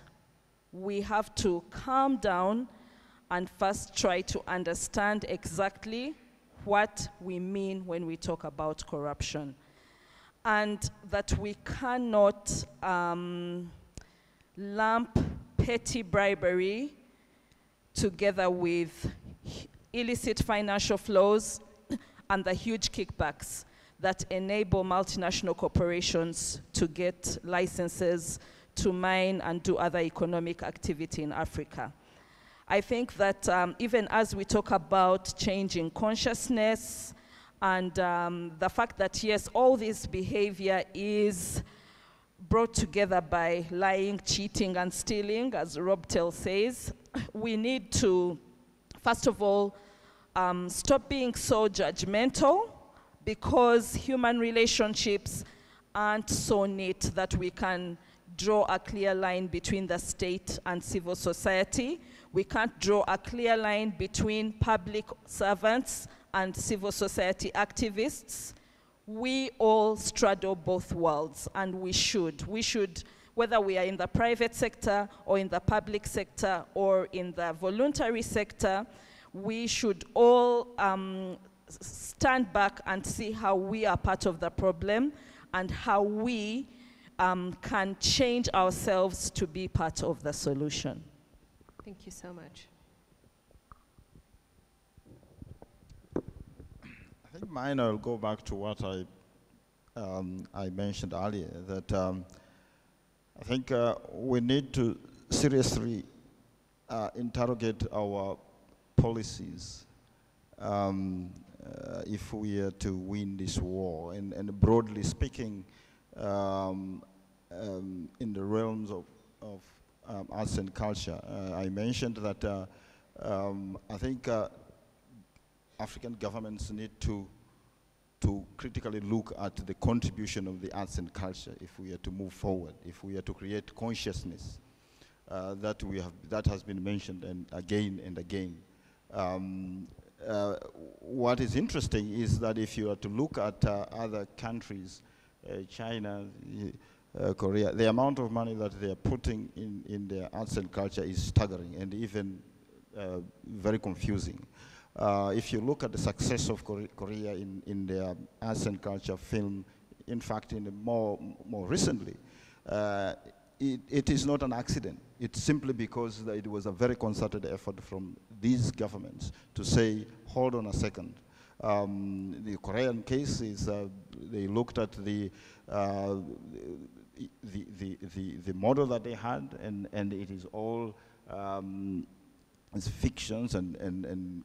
we have to calm down and first try to understand exactly what we mean when we talk about corruption, and that we cannot lump petty bribery together with illicit financial flows and the huge kickbacks that enable multinational corporations to get licenses to mine and do other economic activity in Africa. I think that even as we talk about changing consciousness and the fact that, yes, all this behavior is brought together by lying, cheating, and stealing, as Robtel says, we need to, first of all, stop being so judgmental, because human relationships aren't so neat that we can draw a clear line between the state and civil society. We can't draw a clear line between public servants and civil society activists. We all straddle both worlds, and we should, whether we are in the private sector or in the public sector or in the voluntary sector, we should all stand back and see how we are part of the problem and how we can change ourselves to be part of the solution. Thank you so much. I think mine, I'll go back to what I mentioned earlier, that I think we need to seriously interrogate our policies if we are to win this war. And broadly speaking, in the realms of arts and culture, I mentioned that I think African governments need to critically look at the contribution of the arts and culture if we are to move forward, if we are to create consciousness that has been mentioned and again. What is interesting is that if you are to look at other countries, China, Korea, the amount of money that they are putting in their arts and culture is staggering and even very confusing. If you look at the success of Korea in their arts and culture film, in fact, more recently, it is not an accident. It's simply because it was a very concerted effort from these governments to say, hold on a second. The Korean case is they looked at the model that they had, and it is all it's fictions and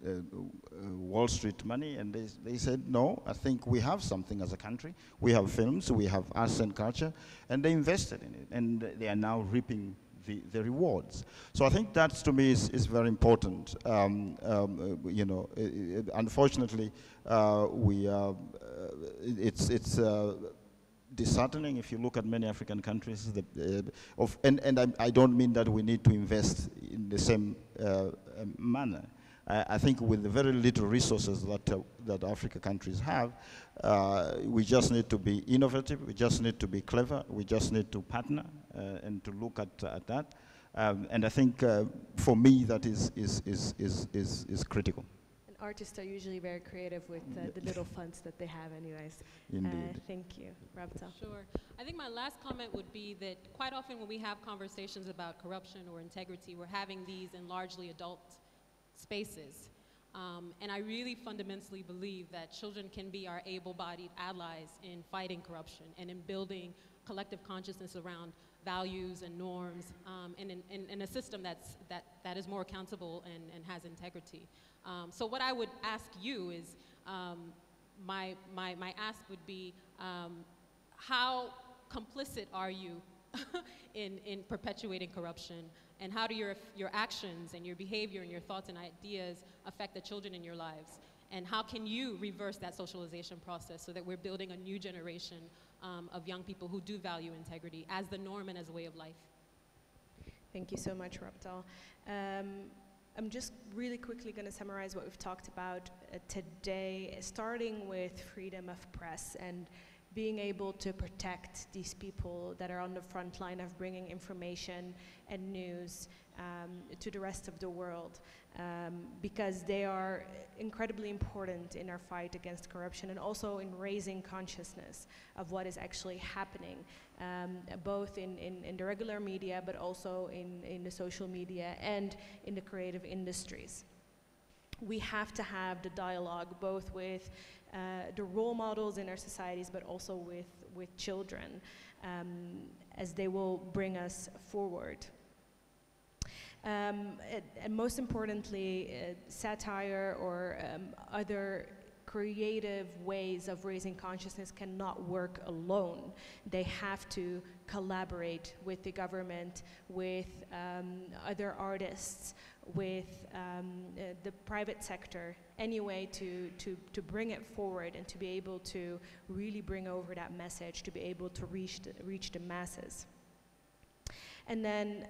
Wall Street money, and they said, no, I think we have something as a country. We have films, we have arts and culture, and they invested in it, and they are now reaping the rewards. So I think that, to me, is very important. You know, unfortunately, it's disheartening if you look at many African countries. And I don't mean that we need to invest in the same manner. I think with the very little resources that African countries have, we just need to be innovative, we just need to be clever, we just need to partner and to look at that. And I think for me that is critical. And artists are usually very creative with the little funds that they have anyways. Indeed. Thank you. Rabtal. Sure. I think my last comment would be that quite often when we have conversations about corruption or integrity, we're having these in largely adult spaces. And I really fundamentally believe that children can be our able-bodied allies in fighting corruption and in building collective consciousness around values and norms, and in a system that is more accountable and has integrity. So what I would ask you is, my ask would be, how complicit are you in perpetuating corruption? And how do your actions and your behavior and your thoughts and ideas affect the children in your lives? And how can you reverse that socialization process so that we're building a new generation of young people who do value integrity as the norm and as a way of life? Thank you so much, Rabtal. I'm just really quickly going to summarize what we've talked about today, starting with freedom of press and being able to protect these people that are on the front line of bringing information and news to the rest of the world, because they are incredibly important in our fight against corruption and also in raising consciousness of what is actually happening, both in the regular media, but also in the social media and in the creative industries. We have to have the dialogue both with the role models in our societies, but also with children, as they will bring us forward. And most importantly, satire or other creative ways of raising consciousness cannot work alone. They have to collaborate with the government, with other artists, with the private sector, any way to bring it forward and to be able to really bring over that message, to be able to reach the masses. And then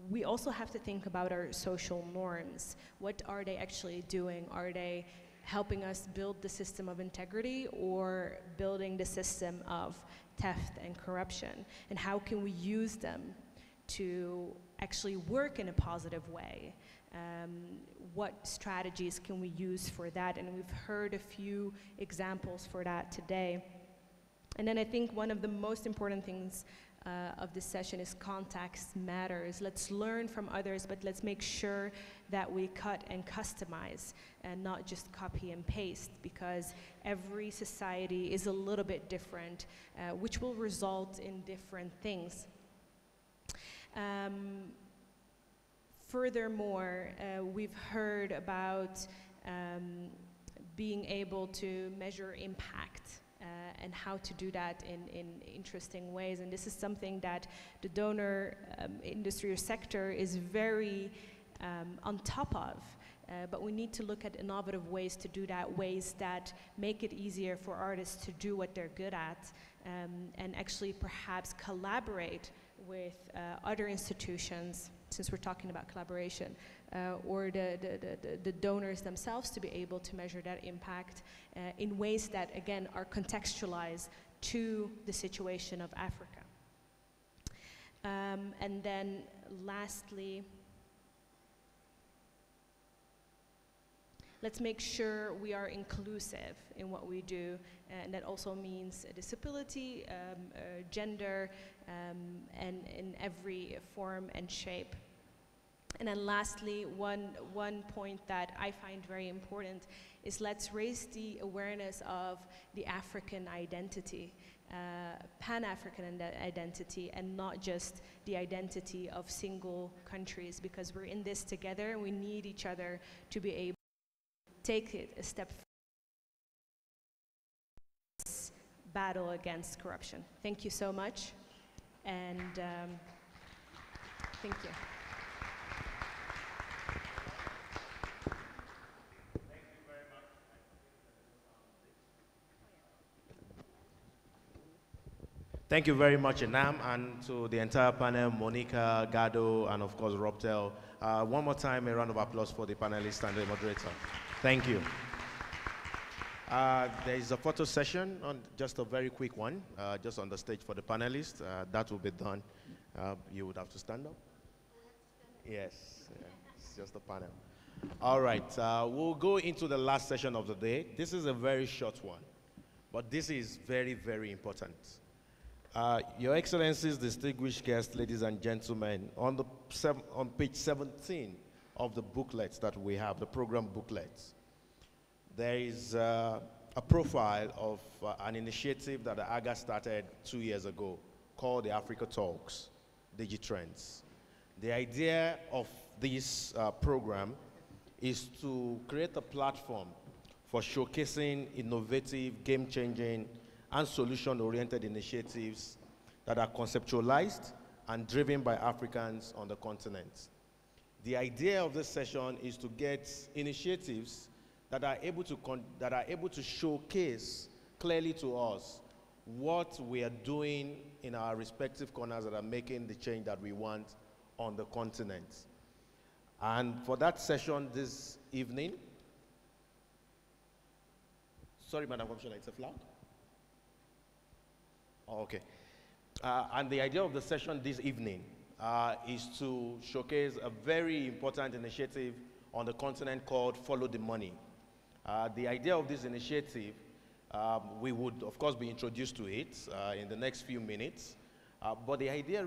we also have to think about our social norms. What are they actually doing? Are they helping us build the system of integrity or building the system of theft and corruption? And how can we use them to actually work in a positive way? What strategies can we use for that? And we've heard a few examples for that today. And then I think one of the most important things of this session is context matters. Let's learn from others, but let's make sure that we cut and customize and not just copy and paste, because every society is a little bit different, which will result in different things. Furthermore, we've heard about being able to measure impact and how to do that in interesting ways. And this is something that the donor industry or sector is very on top of. But we need to look at innovative ways to do that, ways that make it easier for artists to do what they're good at, and actually perhaps collaborate with other institutions, since we're talking about collaboration, or the donors themselves, to be able to measure that impact in ways that, again, are contextualized to the situation of Africa. And then lastly, let's make sure we are inclusive in what we do, and that also means disability, gender, and in every form and shape. And then lastly, one point that I find very important is let's raise the awareness of the African identity, Pan-African identity, and not just the identity of single countries, because we're in this together and we need each other to be able to take it a step further. This battle against corruption. Thank you so much, and thank you. Thank you very much, Enam, and to the entire panel, Monica, Gado, and of course, Robtel. One more time, a round of applause for the panelists and the moderator. Thank you. There is a photo session, just a very quick one, just on the stage for the panelists. That will be done. You would have to stand up. Yes, it's just a panel. All right, we'll go into the last session of the day. This is a very short one, but this is very, very important. Your Excellencies, distinguished guests, ladies and gentlemen, on page 17 of the booklets that we have, the program booklets, there is a profile of an initiative that the AGA started 2 years ago called the Africa Talks, DigiTrends. The idea of this program is to create a platform for showcasing innovative, game-changing, and solution-oriented initiatives that are conceptualized and driven by Africans on the continent. The idea of this session is to get initiatives that are able to showcase clearly to us what we are doing in our respective corners that are making the change that we want on the continent. And for that session this evening, sorry, Madam Commissioner, it's a flag? Oh, okay. And the idea of the session this evening is to showcase a very important initiative on the continent called Follow the Money. The idea of this initiative, we would, of course, be introduced to it in the next few minutes. But the idea